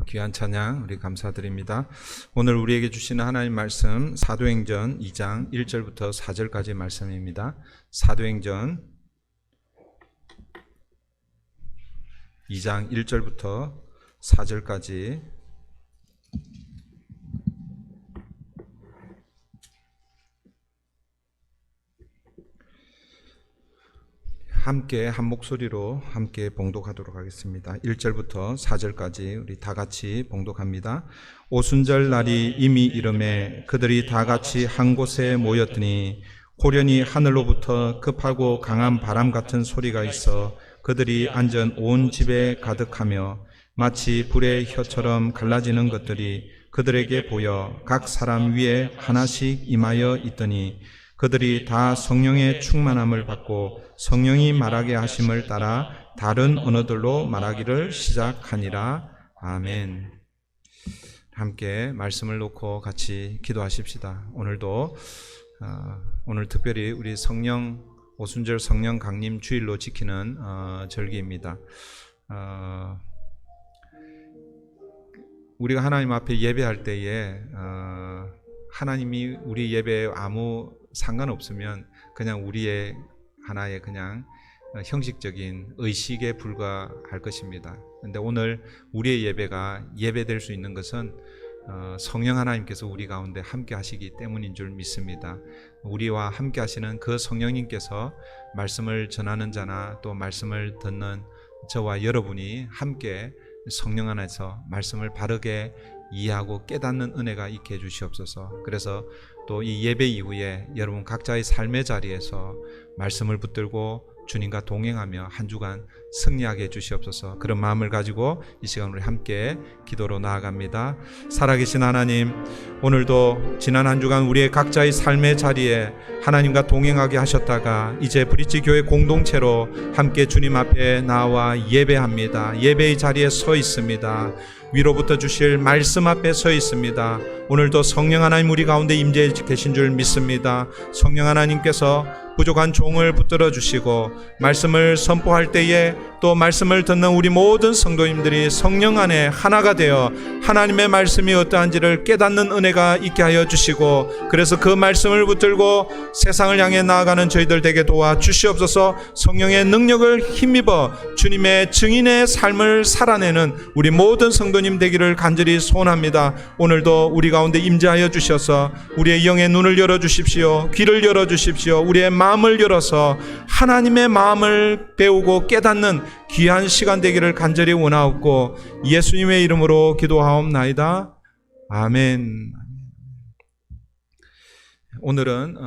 귀한 찬양 우리 감사드립니다. 오늘 우리에게 주시는 하나님 말씀 사도행전 2장 1절부터 4절까지 말씀입니다. 사도행전 2장 1절부터 4절까지 함께 한 목소리로 함께 봉독하도록 하겠습니다. 1절부터 4절까지 우리 다 같이 봉독합니다. 오순절 날이 이미 이르매 그들이 다 같이 한 곳에 모였더니 호련히 하늘로부터 급하고 강한 바람 같은 소리가 있어 그들이 앉은 온 집에 가득하며 마치 불의 혀처럼 갈라지는 것들이 그들에게 보여 각 사람 위에 하나씩 임하여 있더니 그들이 다 성령의 충만함을 받고 성령이 말하게 하심을 따라 다른 언어들로 말하기를 시작하니라. 아멘. 함께 말씀을 놓고 같이 기도하십시다. 오늘도 오늘 특별히 우리 오순절 성령 강림 주일로 지키는 절기입니다. 우리가 하나님 앞에 예배할 때에 하나님이 우리 예배에 아무 상관없으면 그냥 우리의 하나의 그냥 형식적인 의식에 불과할 것입니다. 그런데 오늘 우리의 예배가 예배될 수 있는 것은 성령 하나님께서 우리 가운데 함께 하시기 때문인 줄 믿습니다. 우리와 함께 하시는 그 성령님께서 말씀을 전하는 자나 또 말씀을 듣는 저와 여러분이 함께 성령 안에서 말씀을 바르게 이해하고 깨닫는 은혜가 있게 해주시옵소서. 그래서 또 이 예배 이후에 여러분 각자의 삶의 자리에서 말씀을 붙들고 주님과 동행하며 한 주간 승리하게 해주시옵소서. 그런 마음을 가지고 이 시간 우리 함께 기도로 나아갑니다. 살아계신 하나님, 오늘도 지난 한 주간 우리의 각자의 삶의 자리에 하나님과 동행하게 하셨다가 이제 브릿지 교회 공동체로 함께 주님 앞에 나와 예배합니다. 예배의 자리에 서 있습니다. 위로부터 주실 말씀 앞에 서 있습니다. 오늘도 성령 하나님 우리 가운데 임재해 계신 줄 믿습니다. 성령 하나님께서 부족한 종을 붙들어 주시고 말씀을 선포할 때에 또 말씀을 듣는 우리 모든 성도님들이 성령 안에 하나가 되어 하나님의 말씀이 어떠한지를 깨닫는 은혜가 있게 하여 주시고 그래서 그 말씀을 붙들고 세상을 향해 나아가는 저희들 되게 도와 주시옵소서. 성령의 능력을 힘입어 주님의 증인의 삶을 살아내는 우리 모든 성도님 되기를 간절히 소원합니다. 오늘도 우리 가운데 임재하여 주셔서 우리의 영의 눈을 열어주십시오. 귀를 열어주십시오. 우리의 마음을 열어서 하나님의 마음을 배우고 깨닫는 귀한 시간 되기를 간절히 원하옵고 예수님의 이름으로 기도하옵나이다. 아멘. 오늘은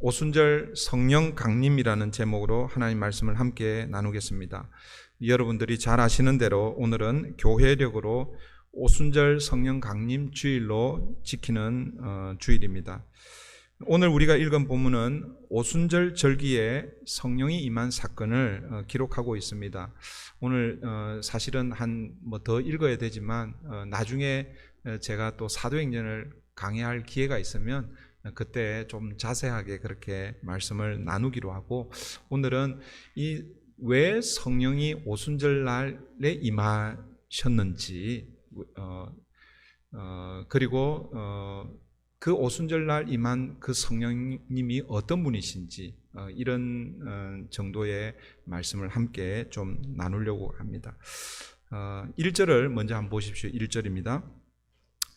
오순절 성령 강림이라는 제목으로 하나님 말씀을 함께 나누겠습니다. 여러분들이 잘 아시는 대로 오늘은 교회력으로 오순절 성령 강림 주일로 지키는 주일입니다. 오늘 우리가 읽은 본문은 오순절 절기에 성령이 임한 사건을 기록하고 있습니다. 오늘 사실은 더 읽어야 되지만 나중에 제가 또 사도행전을 강의할 기회가 있으면 그때 좀 자세하게 그렇게 말씀을 나누기로 하고 오늘은 왜 성령이 오순절 날에 임하셨는지 그리고 그 오순절 날 임한 그 성령님이 어떤 분이신지 이런 정도의 말씀을 함께 좀 나누려고 합니다. 1절을 먼저 한번 보십시오. 1절입니다.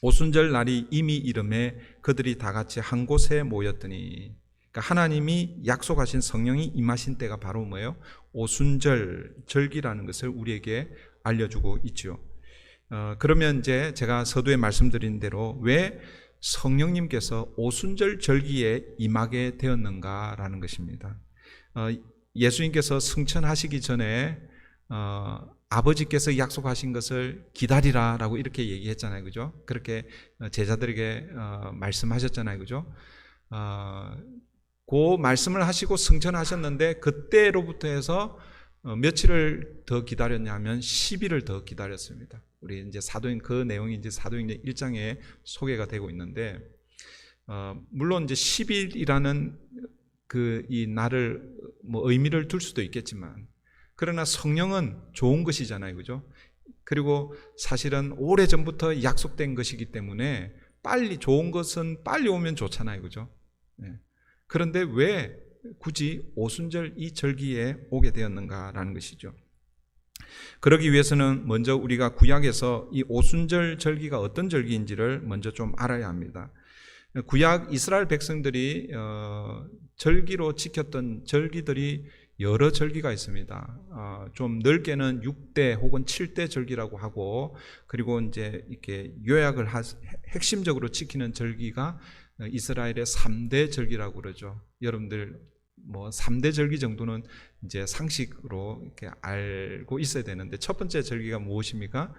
오순절 날이 이미 이르매 그들이 다 같이 한 곳에 모였더니, 그러니까 하나님이 약속하신 성령이 임하신 때가 바로 뭐예요? 오순절 절기라는 것을 우리에게 알려주고 있죠. 그러면 이제 제가 서두에 말씀드린 대로 왜 성령님께서 오순절 절기에 임하게 되었는가라는 것입니다. 예수님께서 승천하시기 전에 아버지께서 약속하신 것을 기다리라라고 이렇게 얘기했잖아요, 그죠? 그렇게 제자들에게 말씀하셨잖아요, 그죠? 그 말씀을 하시고 승천하셨는데 그때로부터 해서 며칠을 더 기다렸냐면 10일을 더 기다렸습니다. 우리 이제 그 내용이 이제 사도행전 1장에 소개가 되고 있는데, 물론 이제 10일이라는 이 날을 의미를 둘 수도 있겠지만, 그러나 성령은 좋은 것이잖아요, 그죠? 그리고 사실은 오래전부터 약속된 것이기 때문에 빨리 좋은 것은 빨리 오면 좋잖아요. 그죠? 네. 그런데 왜 굳이 오순절 이 절기에 오게 되었는가라는 것이죠. 그러기 위해서는 먼저 우리가 구약에서 이 오순절 절기가 어떤 절기인지를 먼저 좀 알아야 합니다. 구약 이스라엘 백성들이 절기로 지켰던 절기들이 여러 절기가 있습니다. 좀 넓게는 6대 혹은 7대 절기라고 하고, 그리고 이제 이렇게 요약을 핵심적으로 지키는 절기가 이스라엘의 3대 절기라고 그러죠. 여러분들 뭐 3대 절기 정도는 이제 상식으로 이렇게 알고 있어야 되는데, 첫 번째 절기가 무엇입니까?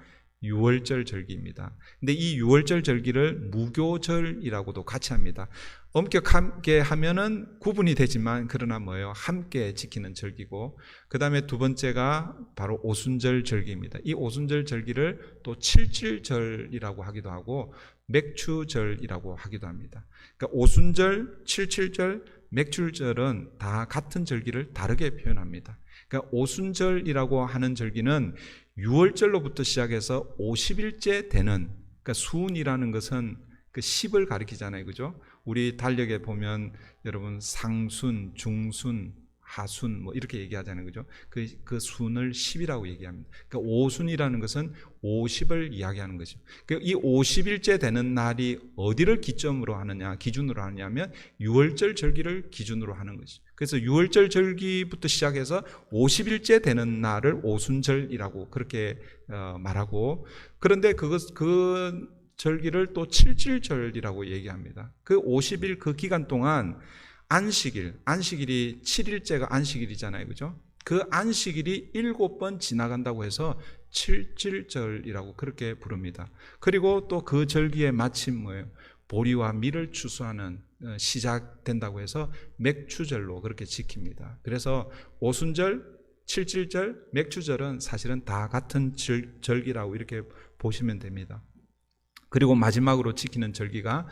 유월절 절기입니다. 근데 이 유월절 절기를 무교절이라고도 같이 합니다. 엄격하게 하면은 구분이 되지만, 그러나 뭐예요? 함께 지키는 절기고, 그 다음에 두 번째가 바로 오순절 절기입니다. 이 오순절 절기를 또 칠칠절이라고 하기도 하고 맥추절이라고 하기도 합니다. 그러니까 오순절, 칠칠절, 맥추절은 다 같은 절기를 다르게 표현합니다. 그러니까 오순절이라고 하는 절기는 6월절로부터 시작해서 50일째 되는, 그러니까 수운이라는 것은 그 10을 가리키잖아요. 그죠? 우리 달력에 보면 여러분 상순, 중순, 하순 뭐 이렇게 얘기하잖아요. 그죠? 그 순을 10이라고 얘기합니다. 그러니까 오순이라는 것은 50을 이야기하는 거죠. 그러니까 이 50일째 되는 날이 어디를 기점으로 하느냐, 기준으로 하냐면 6월절 절기를 기준으로 하는 거죠. 그래서 6월절 절기부터 시작해서 50일째 되는 날을 오순절이라고 그렇게 말하고, 그런데 그 절기를 또 칠칠절이라고 얘기합니다. 그 50일 그 기간 동안 안식일이 7일째가 안식일이잖아요. 그죠? 그 안식일이 7번 지나간다고 해서 칠칠절이라고 그렇게 부릅니다. 그리고 또 그 절기에 마침 뭐예요? 보리와 밀을 추수하는 시작된다고 해서 맥추절로 그렇게 지킵니다. 그래서 오순절, 칠칠절, 맥추절은 사실은 다 같은 절기라고 이렇게 보시면 됩니다. 그리고 마지막으로 지키는 절기가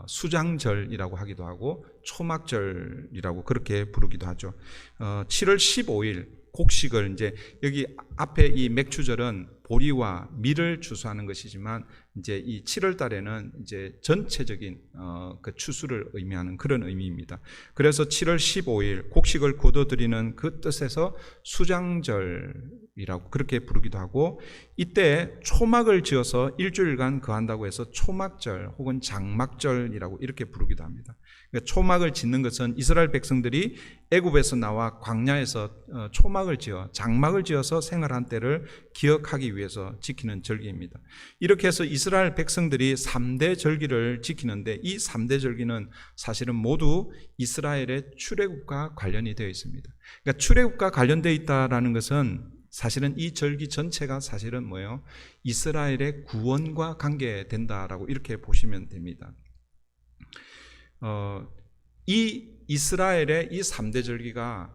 수장절이라고 하기도 하고 초막절이라고 그렇게 부르기도 하죠. 7월 15일 곡식을, 이제 여기 앞에 이 맥추절은 보리와 밀을 추수하는 것이지만, 이제 이 7월 달에는 이제 전체적인 그 추수를 의미하는 그런 의미입니다. 그래서 7월 15일 곡식을 거둬들이는 그 뜻에서 수장절이라고 그렇게 부르기도 하고, 이때 초막을 지어서 일주일간 거한다고 해서 초막절 혹은 장막절이라고 이렇게 부르기도 합니다. 그러니까 초막을 짓는 것은 이스라엘 백성들이 애굽에서 나와 광야에서 초막을 지어 장막을 지어서 생활한 때를 기억하기 위해서 지키는 절기입니다. 이렇게 해서 이스라엘 백성들이 3대 절기를 지키는데, 이 3대 절기는 사실은 모두 이스라엘의 출애굽과 관련이 되어 있습니다. 그러니까 출애굽과 관련되어 있다라는 것은 사실은 이 절기 전체가 사실은 뭐예요? 이스라엘의 구원과 관계된다라고 이렇게 보시면 됩니다. 이 이스라엘의 이 3대 절기가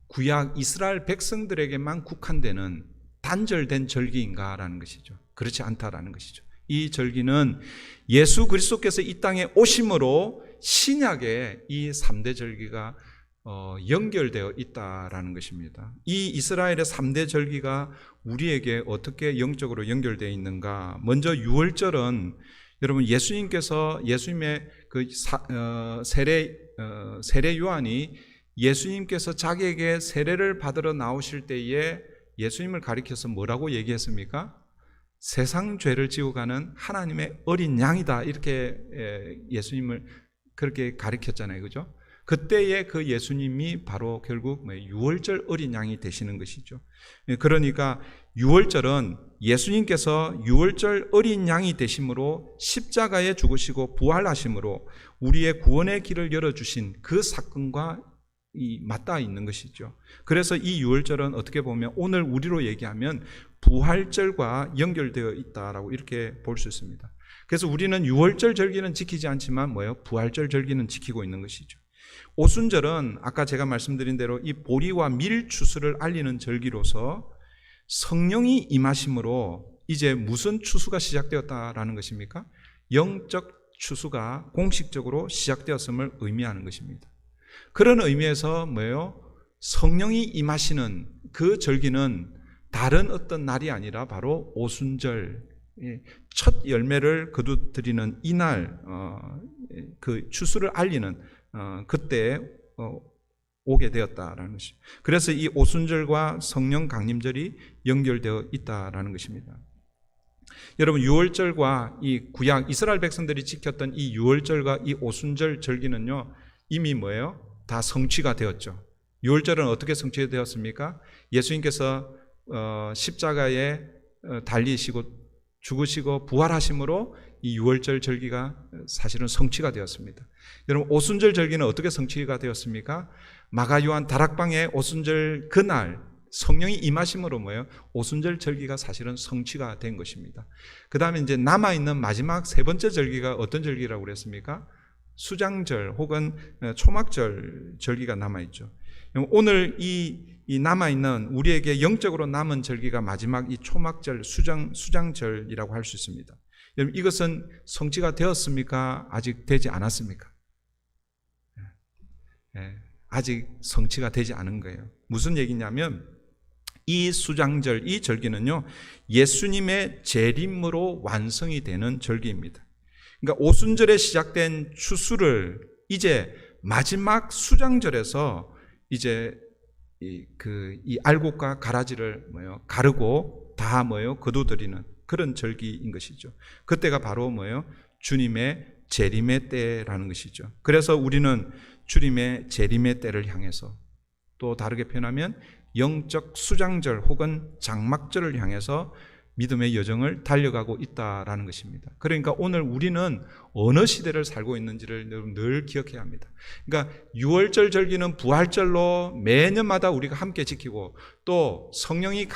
구약 이스라엘 백성들에게만 국한되는 단절된 절기인가라는 것이죠. 그렇지 않다라는 것이죠. 이 절기는 예수 그리스도께서 이 땅에 오심으로 신약에 이 3대 절기가 연결되어 있다라는 것입니다. 이 이스라엘의 3대 절기가 우리에게 어떻게 영적으로 연결되어 있는가? 먼저 유월절은 여러분 예수님의 그 세례 요한이 예수님께서 자기에게 세례를 받으러 나오실 때에 예수님을 가리켜서 뭐라고 얘기했습니까? 세상 죄를 지고 가는 하나님의 어린 양이다, 이렇게 예수님을 그렇게 가리켰잖아요. 그죠? 그때의 그 예수님이 바로 결국 유월절 어린 양이 되시는 것이죠. 그러니까 유월절은 예수님께서 유월절 어린 양이 되심으로 십자가에 죽으시고 부활하심으로 우리의 구원의 길을 열어주신 그 사건과 맞닿아 있는 것이죠. 그래서 이 유월절은 어떻게 보면 오늘 우리로 얘기하면 부활절과 연결되어 있다라고 이렇게 볼 수 있습니다. 그래서 우리는 유월절 절기는 지키지 않지만 부활절 절기는 지키고 있는 것이죠. 오순절은 아까 제가 말씀드린 대로 이 보리와 밀 추수를 알리는 절기로서 성령이 임하심으로 이제 무슨 추수가 시작되었다라는 것입니까? 영적 추수가 공식적으로 시작되었음을 의미하는 것입니다. 그런 의미에서 성령이 임하시는 그 절기는 다른 어떤 날이 아니라 바로 오순절, 첫 열매를 거두드리는 이날, 그 추수를 알리는 그때 오게 되었다라는 것입니다. 그래서 이 오순절과 성령 강림절이 연결되어 있다라는 것입니다. 여러분, 유월절과 이 구약 이스라엘 백성들이 지켰던 이 유월절과 이 오순절 절기는요, 이미 뭐예요? 다 성취가 되었죠. 유월절은 어떻게 성취되었습니까? 예수님께서 십자가에 달리시고 죽으시고 부활하심으로 이 유월절 절기가 사실은 성취가 되었습니다. 여러분, 오순절 절기는 어떻게 성취가 되었습니까? 마가 요한 다락방의 오순절 그날 성령이 임하심으로 뭐예요? 오순절 절기가 사실은 성취가 된 것입니다. 그 다음에 이제 남아있는 마지막 세 번째 절기가 어떤 절기라고 그랬습니까? 수장절 혹은 초막절 절기가 남아있죠. 오늘 이 남아있는 우리에게 영적으로 남은 절기가 마지막 이 초막절 수장절이라고 할 수 있습니다. 여러분, 이것은 성취가 되었습니까? 아직 되지 않았습니까? 아직 성취가 되지 않은 거예요. 무슨 얘기냐면 이 수장절, 이 절기는요, 예수님의 재림으로 완성이 되는 절기입니다. 그러니까 오순절에 시작된 추수를 이제 마지막 수장절에서 이제 이 알곡과 가라지를 가르고 다 거두드리는 그런 절기인 것이죠. 그때가 바로 주님의 재림의 때라는 것이죠. 그래서 우리는 주님의 재림의 때를 향해서, 또 다르게 표현하면 영적 수장절 혹은 장막절을 향해서 믿음의 여정을 달려가고 있다라는 것입니다. 그러니까 오늘 우리는 어느 시대를 살고 있는지를 늘 기억해야 합니다. 그러니까 유월절 절기는 부활절로 매년마다 우리가 함께 지키고, 또 성령이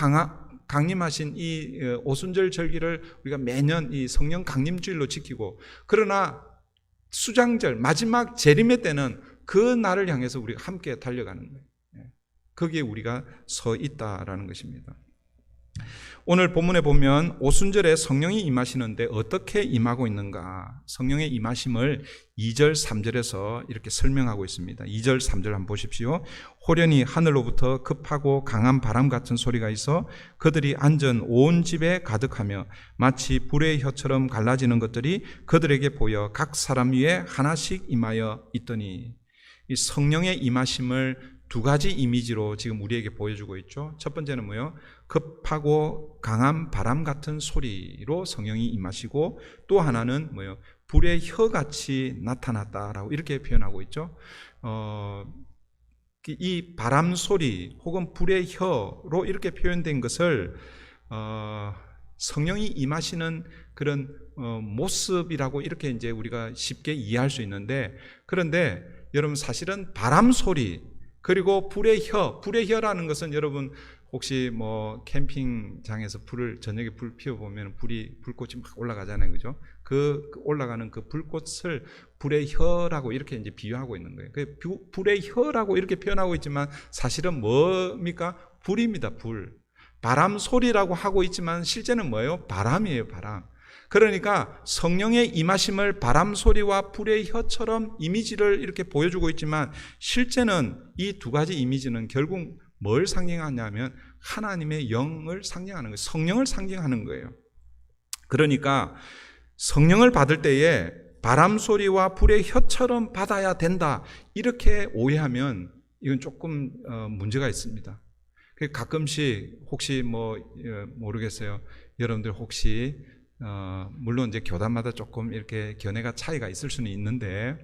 강림하신 이 오순절 절기를 우리가 매년 이 성령 강림주일로 지키고, 그러나 수장절 마지막 재림의 때는 그 날을 향해서 우리가 함께 달려가는 거예요. 거기에 우리가 서 있다라는 것입니다. 오늘 본문에 보면 오순절에 성령이 임하시는데 어떻게 임하고 있는가? 성령의 임하심을 2절 3절에서 이렇게 설명하고 있습니다. 2절 3절 한번 보십시오. 호련히 하늘로부터 급하고 강한 바람 같은 소리가 있어 그들이 앉은 온 집에 가득하며 마치 불의 혀처럼 갈라지는 것들이 그들에게 보여 각 사람 위에 하나씩 임하여 있더니, 이 성령의 임하심을 두 가지 이미지로 지금 우리에게 보여주고 있죠. 첫 번째는 뭐예요? 급하고 강한 바람 같은 소리로 성령이 임하시고, 또 하나는 뭐예요? 불의 혀같이 나타났다라고 이렇게 표현하고 있죠. 이 바람 소리 혹은 불의 혀로 이렇게 표현된 것을 성령이 임하시는 그런 모습이라고 이렇게 이제 우리가 쉽게 이해할 수 있는데, 그런데 여러분, 사실은 바람 소리 그리고 불의 혀라는 것은 여러분 혹시 캠핑장에서 저녁에 불 피워보면 불꽃이 막 올라가잖아요. 그죠? 그 올라가는 그 불꽃을 불의 혀라고 이렇게 이제 비유하고 있는 거예요. 그 불의 혀라고 이렇게 표현하고 있지만 사실은 뭡니까? 불입니다, 불. 바람 소리라고 하고 있지만 실제는 뭐예요? 바람이에요, 바람. 그러니까 성령의 임하심을 바람 소리와 불의 혀처럼 이미지를 이렇게 보여주고 있지만, 실제는 이 두 가지 이미지는 결국 뭘 상징하냐면 하나님의 영을 상징하는 거예요. 성령을 상징하는 거예요. 그러니까 성령을 받을 때에 바람 소리와 불의 혀처럼 받아야 된다, 이렇게 오해하면 이건 조금 문제가 있습니다. 가끔씩 혹시 모르겠어요. 여러분들 혹시 물론 이제 교단마다 조금 이렇게 견해가 차이가 있을 수는 있는데,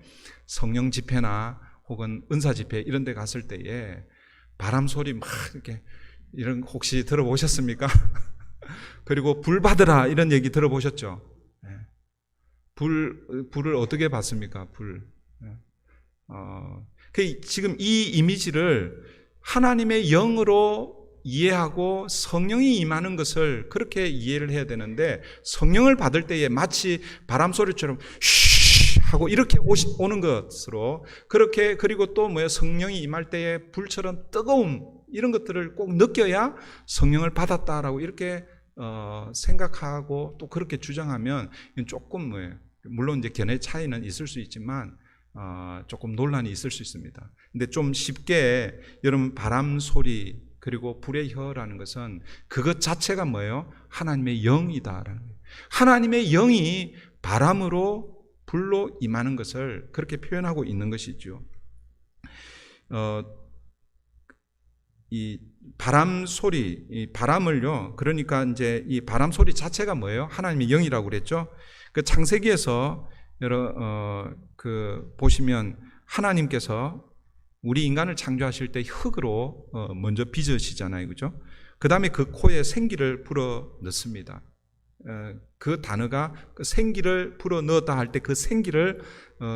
성령 집회나 혹은 은사 집회 이런 데 갔을 때에 바람 소리 막 이렇게 이런 혹시 들어보셨습니까? 그리고 불 받으라 이런 얘기 들어보셨죠? 불을 어떻게 받습니까? 지금 이 이미지를 하나님의 영으로 이해하고 성령이 임하는 것을 그렇게 이해를 해야 되는데, 성령을 받을 때에 마치 바람 소리처럼 쉬 하고 이렇게 오는 것으로, 그렇게, 그리고 또 성령이 임할 때에 불처럼 뜨거움 이런 것들을 꼭 느껴야 성령을 받았다라고 이렇게 생각하고 또 그렇게 주장하면 조금 물론 이제 견해 차이는 있을 수 있지만 조금 논란이 있을 수 있습니다. 근데 좀 쉽게 여러분 바람 소리 그리고 불의 혀라는 것은 그것 자체가 뭐예요? 하나님의 영이다라는 거예요. 하나님의 영이 바람으로 불로 임하는 것을 그렇게 표현하고 있는 것이죠. 이 바람 소리, 이 바람을요, 그러니까 이제 이 바람 소리 자체가 뭐예요? 하나님의 영이라고 그랬죠. 그 창세기에서 보시면 하나님께서 우리 인간을 창조하실 때 흙으로 먼저 빚으시잖아요, 그죠? 그 다음에 그 코에 생기를 불어 넣습니다. 그 단어가 그 생기를 불어 넣었다 할 때 그 생기를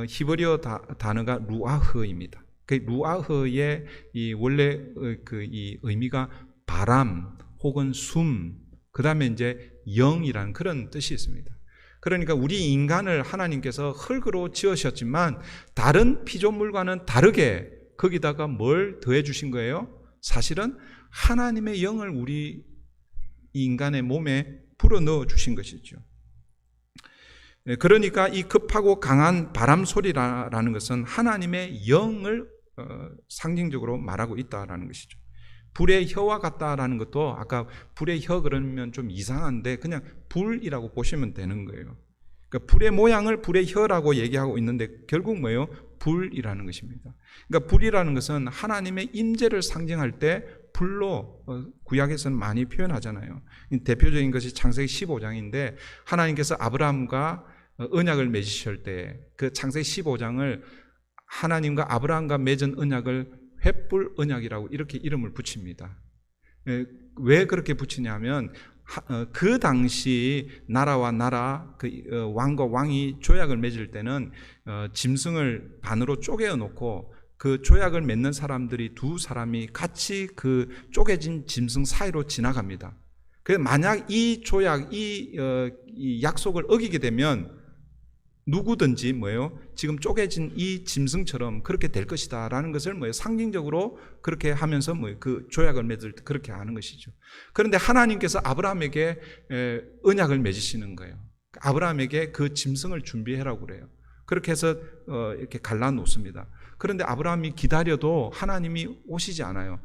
히브리어 단어가 루아흐입니다. 그 루아흐의 이 원래 이 의미가 바람 혹은 숨, 그 다음에 이제 영이라는 그런 뜻이 있습니다. 그러니까 우리 인간을 하나님께서 흙으로 지으셨지만 다른 피조물과는 다르게 거기다가 뭘 더해 주신 거예요? 사실은 하나님의 영을 우리 인간의 몸에 불어넣어 주신 것이죠. 그러니까 이 급하고 강한 바람 소리라는 것은 하나님의 영을 상징적으로 말하고 있다라는 것이죠. 불의 혀와 같다라는 것도 아까 불의 혀 그러면 좀 이상한데 그냥 불이라고 보시면 되는 거예요. 그러니까 불의 모양을 불의 혀라고 얘기하고 있는데 결국 뭐예요? 불이라는 것입니다. 그러니까 불이라는 것은 하나님의 임재를 상징할 때 불로 구약에서는 많이 표현하잖아요. 대표적인 것이 창세기 15장인데 하나님께서 아브라함과 언약을 맺으실 때 그 창세기 15장을 하나님과 아브라함과 맺은 언약을 횃불 언약이라고 이렇게 이름을 붙입니다. 왜 그렇게 붙이냐면 그 당시 나라와 나라, 왕과 왕이 조약을 맺을 때는 짐승을 반으로 쪼개어 놓고 그 조약을 맺는 사람들이 두 사람이 같이 그 쪼개진 짐승 사이로 지나갑니다. 그래서 만약 이 조약, 이 약속을 어기게 되면 누구든지 뭐예요? 지금 쪼개진 이 짐승처럼 그렇게 될 것이다라는 것을 뭐예요? 상징적으로 그렇게 하면서 그 조약을 맺을 때 그렇게 하는 것이죠. 그런데 하나님께서 아브라함에게 언약을 맺으시는 거예요. 아브라함에게 그 짐승을 준비해라고 그래요. 그렇게 해서 이렇게 갈라놓습니다. 그런데 아브라함이 기다려도 하나님이 오시지 않아요.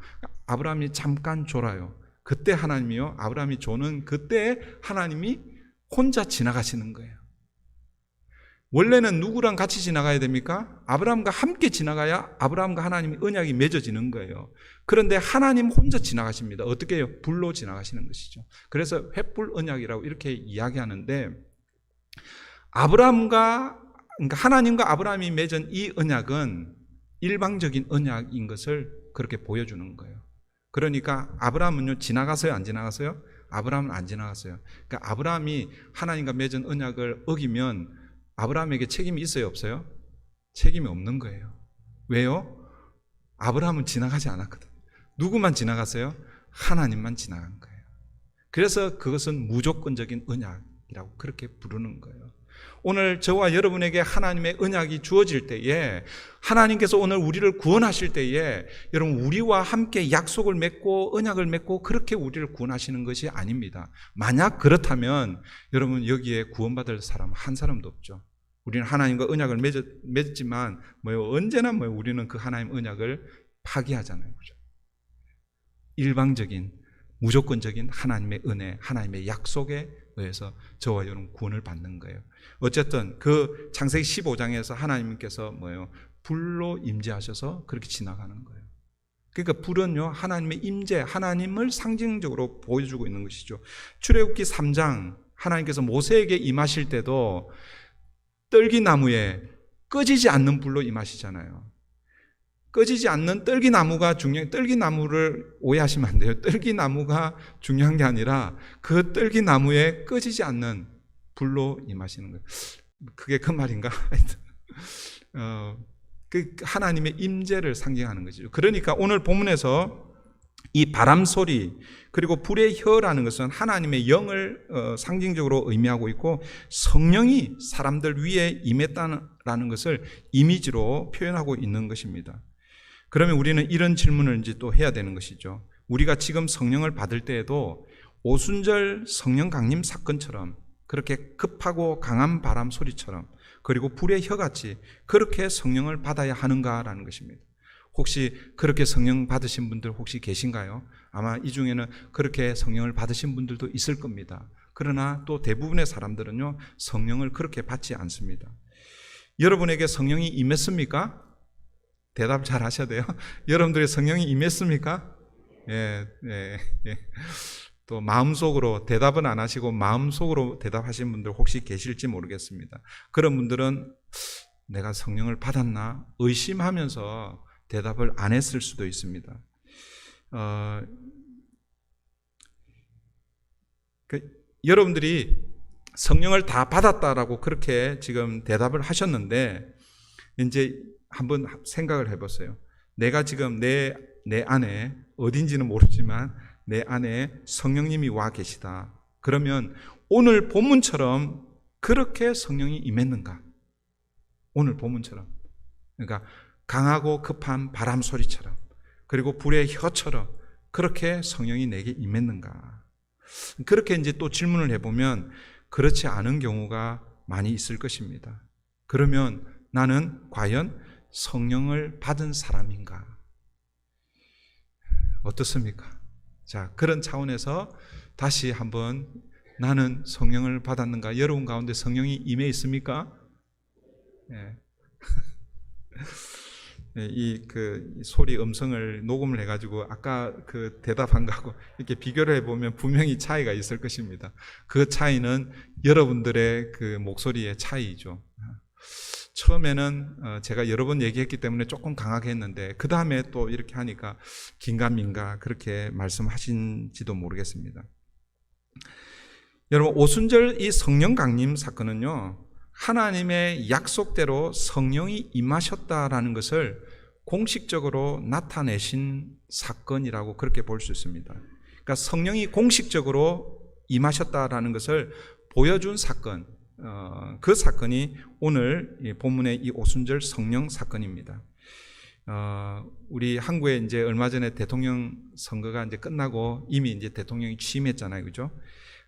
아브라함이 잠깐 졸아요. 그때 하나님이요, 아브라함이 조는 그때 하나님이 혼자 지나가시는 거예요. 원래는 누구랑 같이 지나가야 됩니까? 아브라함과 함께 지나가야 아브라함과 하나님이 언약이 맺어지는 거예요. 그런데 하나님 혼자 지나가십니다. 어떻게 해요? 불로 지나가시는 것이죠. 그래서 횃불 언약이라고 이렇게 이야기하는데 그러니까 하나님과 아브라함이 맺은 이 언약은 일방적인 언약인 것을 그렇게 보여주는 거예요. 그러니까 아브라함은요, 지나갔어요? 안 지나갔어요? 아브라함은 안 지나갔어요. 그러니까 아브라함이 하나님과 맺은 언약을 어기면 아브라함에게 책임이 있어요? 없어요? 책임이 없는 거예요. 왜요? 아브라함은 지나가지 않았거든요. 누구만 지나갔어요? 하나님만 지나간 거예요. 그래서 그것은 무조건적인 언약이라고 그렇게 부르는 거예요. 오늘 저와 여러분에게 하나님의 언약이 주어질 때에 하나님께서 오늘 우리를 구원하실 때에 여러분 우리와 함께 약속을 맺고 언약을 맺고 그렇게 우리를 구원하시는 것이 아닙니다. 만약 그렇다면 여러분 여기에 구원받을 사람 한 사람도 없죠. 우리는 하나님과 언약을 맺었지만 언제나 우리는 그 하나님 언약을 파기하잖아요. 그렇죠? 일방적인 무조건적인 하나님의 은혜, 하나님의 약속에 의해서 저와 여러분 구원을 받는 거예요. 어쨌든 그 창세기 15장에서 하나님께서 불로 임재하셔서 그렇게 지나가는 거예요. 그러니까 불은요, 하나님의 임재, 하나님을 상징적으로 보여주고 있는 것이죠. 출애굽기 3장 하나님께서 모세에게 임하실 때도 떨기나무에 꺼지지 않는 불로 임하시잖아요. 꺼지지 않는 떨기나무가 중요해요. 떨기나무를 오해하시면 안 돼요. 떨기나무가 중요한 게 아니라 그 떨기나무에 꺼지지 않는 불로 임하시는 거예요. 그게 그 말인가? 그 하나님의 임재를 상징하는 것이죠. 그러니까 오늘 본문에서 이 바람 소리 그리고 불의 혀라는 것은 하나님의 영을 상징적으로 의미하고 있고 성령이 사람들 위에 임했다는 것을 이미지로 표현하고 있는 것입니다. 그러면 우리는 이런 질문을 이제 또 해야 되는 것이죠. 우리가 지금 성령을 받을 때에도 오순절 성령 강림 사건처럼 그렇게 급하고 강한 바람 소리처럼 그리고 불의 혀같이 그렇게 성령을 받아야 하는가라는 것입니다. 혹시 그렇게 성령 받으신 분들 혹시 계신가요? 아마 이 중에는 그렇게 성령을 받으신 분들도 있을 겁니다. 그러나 또 대부분의 사람들은요, 성령을 그렇게 받지 않습니다. 여러분에게 성령이 임했습니까? 대답 잘 하셔야 돼요. 여러분들의 성령이 임했습니까? 예, 예, 예. 또 마음속으로 대답은 안 하시고 마음속으로 대답하신 분들 혹시 계실지 모르겠습니다. 그런 분들은 내가 성령을 받았나 의심하면서 대답을 안 했을 수도 있습니다. 여러분들이 성령을 다 받았다라고 그렇게 지금 대답을 하셨는데, 이제 한번 생각을 해보세요. 내가 지금 내 안에, 어딘지는 모르지만 내 안에 성령님이 와 계시다. 그러면 오늘 본문처럼 그렇게 성령이 임했는가? 오늘 본문처럼. 그러니까 강하고 급한 바람 소리처럼, 그리고 불의 혀처럼 그렇게 성령이 내게 임했는가? 그렇게 이제 또 질문을 해보면 그렇지 않은 경우가 많이 있을 것입니다. 그러면 나는 과연 성령을 받은 사람인가? 어떻습니까? 자, 그런 차원에서 다시 한번 나는 성령을 받았는가? 여러분 가운데 성령이 임해 있습니까? 예. 소리 음성을 녹음을 해가지고 아까 그 대답한 거하고 이렇게 비교를 해보면 분명히 차이가 있을 것입니다. 그 차이는 여러분들의 그 목소리의 차이죠. 처음에는 제가 여러 번 얘기했기 때문에 조금 강하게 했는데 그 다음에 또 이렇게 하니까 긴가민가 그렇게 말씀하신지도 모르겠습니다. 여러분, 오순절 이 성령 강림 사건은요, 하나님의 약속대로 성령이 임하셨다라는 것을 공식적으로 나타내신 사건이라고 그렇게 볼 수 있습니다. 그러니까 성령이 공식적으로 임하셨다라는 것을 보여준 사건, 그 사건이 오늘 본문의 이 오순절 성령 사건입니다. 우리 한국에 이제 얼마 전에 대통령 선거가 이제 끝나고 이미 이제 대통령이 취임했잖아요, 그죠?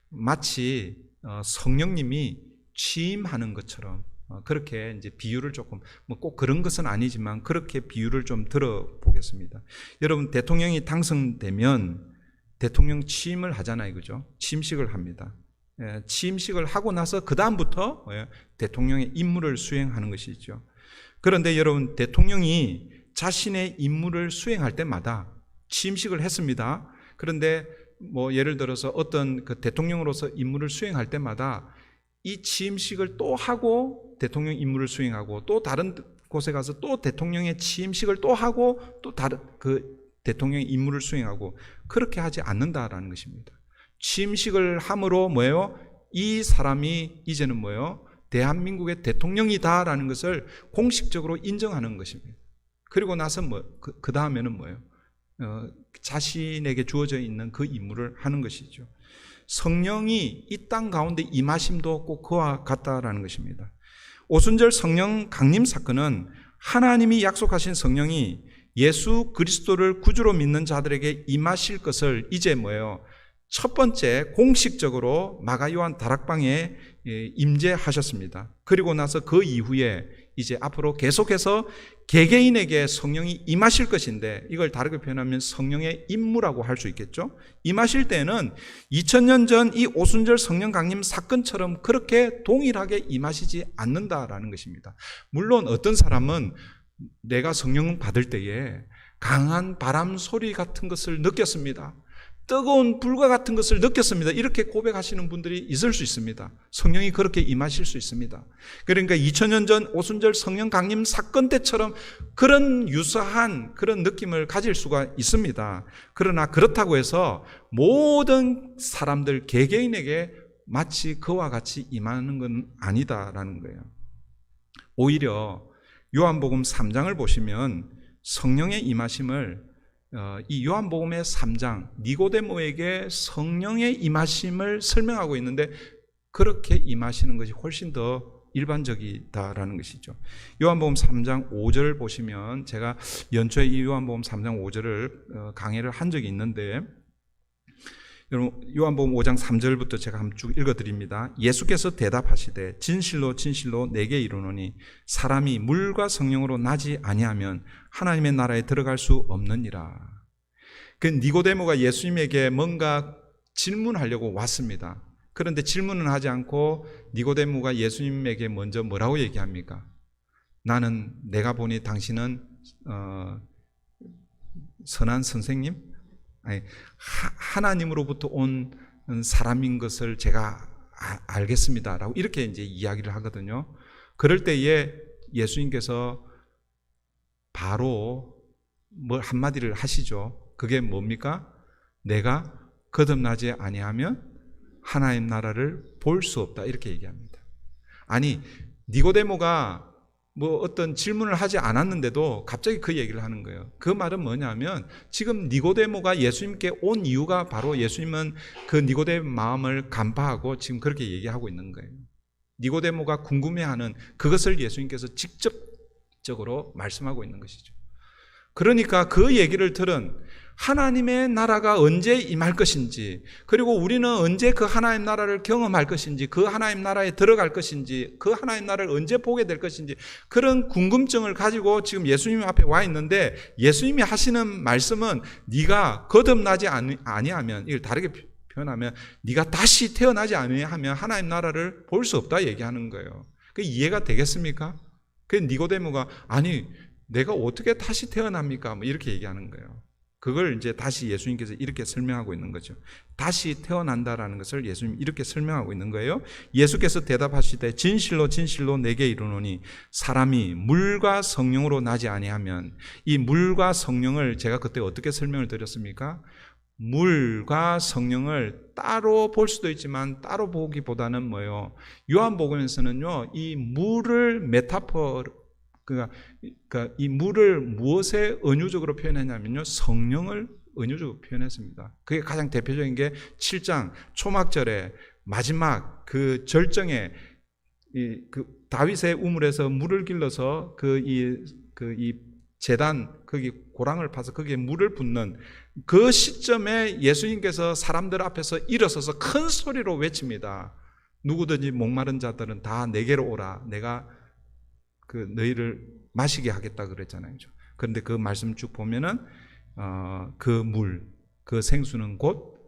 마치 성령님이 취임하는 것처럼 그렇게 이제 비유를 조금, 뭐 꼭 그런 것은 아니지만 그렇게 비유를 좀 들어보겠습니다. 여러분, 대통령이 당선되면 대통령 취임을 하잖아요, 그죠? 취임식을 합니다. 취임식을 하고 나서 그 다음부터 대통령의 임무를 수행하는 것이죠. 그런데 여러분, 대통령이 자신의 임무를 수행할 때마다 취임식을 했습니다. 그런데 뭐 예를 들어서 어떤 그 대통령으로서 임무를 수행할 때마다 이 취임식을 또 하고 대통령 임무를 수행하고 또 다른 곳에 가서 또 대통령의 취임식을 또 하고 또 다른 그 대통령의 임무를 수행하고 그렇게 하지 않는다라는 것입니다. 취임식을 함으로 뭐예요? 이 사람이 이제는 뭐예요? 대한민국의 대통령이다라는 것을 공식적으로 인정하는 것입니다. 그리고 나서 그 다음에는 뭐예요? 자신에게 주어져 있는 그 임무를 하는 것이죠. 성령이 이 땅 가운데 임하심도 꼭 그와 같다라는 것입니다. 오순절 성령 강림 사건은 하나님이 약속하신 성령이 예수 그리스도를 구주로 믿는 자들에게 임하실 것을 이제 뭐예요? 첫 번째 공식적으로 마가 요한 다락방에 임재하셨습니다. 그리고 나서 그 이후에 이제 앞으로 계속해서 개개인에게 성령이 임하실 것인데, 이걸 다르게 표현하면 성령의 임무라고 할 수 있겠죠. 임하실 때는 2000년 전 이 오순절 성령 강림 사건처럼 그렇게 동일하게 임하시지 않는다라는 것입니다. 물론 어떤 사람은 내가 성령 받을 때에 강한 바람 소리 같은 것을 느꼈습니다. 뜨거운 불과 같은 것을 느꼈습니다. 이렇게 고백하시는 분들이 있을 수 있습니다. 성령이 그렇게 임하실 수 있습니다. 그러니까 2000년 전 오순절 성령 강림 사건 때처럼 그런 유사한 그런 느낌을 가질 수가 있습니다. 그러나 그렇다고 해서 모든 사람들 개개인에게 마치 그와 같이 임하는 건 아니다라는 거예요. 오히려 요한복음 3장을 보시면 성령의 임하심을 이 요한복음의 3장 니고데모에게 성령의 임하심을 설명하고 있는데 그렇게 임하시는 것이 훨씬 더 일반적이다라는 것이죠. 요한복음 3장 5절을 보시면 제가 연초에 이 요한복음 3장 5절을 강해를 한 적이 있는데 여러분 요한복음 5장 3절부터 제가 한번 쭉 읽어드립니다. 예수께서 대답하시되 진실로 진실로 내게 이르노니 사람이 물과 성령으로 나지 아니하면 하나님의 나라에 들어갈 수 없느니라. 그 니고데모가 예수님에게 뭔가 질문하려고 왔습니다. 그런데 질문은 하지 않고 니고데모가 예수님에게 먼저 뭐라고 얘기합니까? 나는 내가 보니 당신은 선한 선생님? 아니, 하나님으로부터 온 사람인 것을 제가 알겠습니다. 라고 이렇게 이제 이야기를 하거든요. 그럴 때에 예수님께서 바로 뭐 한마디를 하시죠. 그게 뭡니까? 내가 거듭나지 아니하면 하나님 나라를 볼 수 없다. 이렇게 얘기합니다. 아니, 니고데모가 뭐 어떤 질문을 하지 않았는데도 갑자기 그 얘기를 하는 거예요. 그 말은 뭐냐면 지금 니고데모가 예수님께 온 이유가 바로 예수님은 그 니고데모 마음을 간파하고 지금 그렇게 얘기하고 있는 거예요. 니고데모가 궁금해하는 그것을 예수님께서 직접적으로 말씀하고 있는 것이죠. 그러니까 그 얘기를 들은 하나님의 나라가 언제 임할 것인지, 그리고 우리는 언제 그 하나님 나라를 경험할 것인지, 그 하나님 나라에 들어갈 것인지, 그 하나님 나라를 언제 보게 될 것인지, 그런 궁금증을 가지고 지금 예수님 앞에 와 있는데, 예수님이 하시는 말씀은 네가 거듭나지 아니하면, 이걸 다르게 표현하면 네가 다시 태어나지 아니하면 하나님 나라를 볼 수 없다 얘기하는 거예요. 그 이해가 되겠습니까? 그 니고데모가 아니 내가 어떻게 다시 태어납니까? 뭐 이렇게 얘기하는 거예요. 그걸 이제 다시 예수님께서 이렇게 설명하고 있는 거죠. 다시 태어난다라는 것을 예수님 이렇게 설명하고 있는 거예요. 예수께서 대답하시되 진실로 진실로 내게 이르노니 사람이 물과 성령으로 나지 아니하면, 이 물과 성령을 제가 그때 어떻게 설명을 드렸습니까? 물과 성령을 따로 볼 수도 있지만 따로 보기보다는 뭐예요? 요한복음에서는요, 이 물을 메타포, 그러니까 이 물을 무엇에 은유적으로 표현했냐면요, 성령을 은유적으로 표현했습니다. 그게 가장 대표적인 게 7장 초막절에 마지막 그 절정에 그 다윗의 우물에서 물을 길러서 이 제단 거기 고랑을 파서 거기에 물을 붓는 그 시점에 예수님께서 사람들 앞에서 일어서서 큰 소리로 외칩니다. 누구든지 목마른 자들은 다 내게로 오라. 내가 그 너희를 마시게 하겠다 그랬잖아요. 그런데 그 말씀 쭉 보면은 그 물, 그 생수는 곧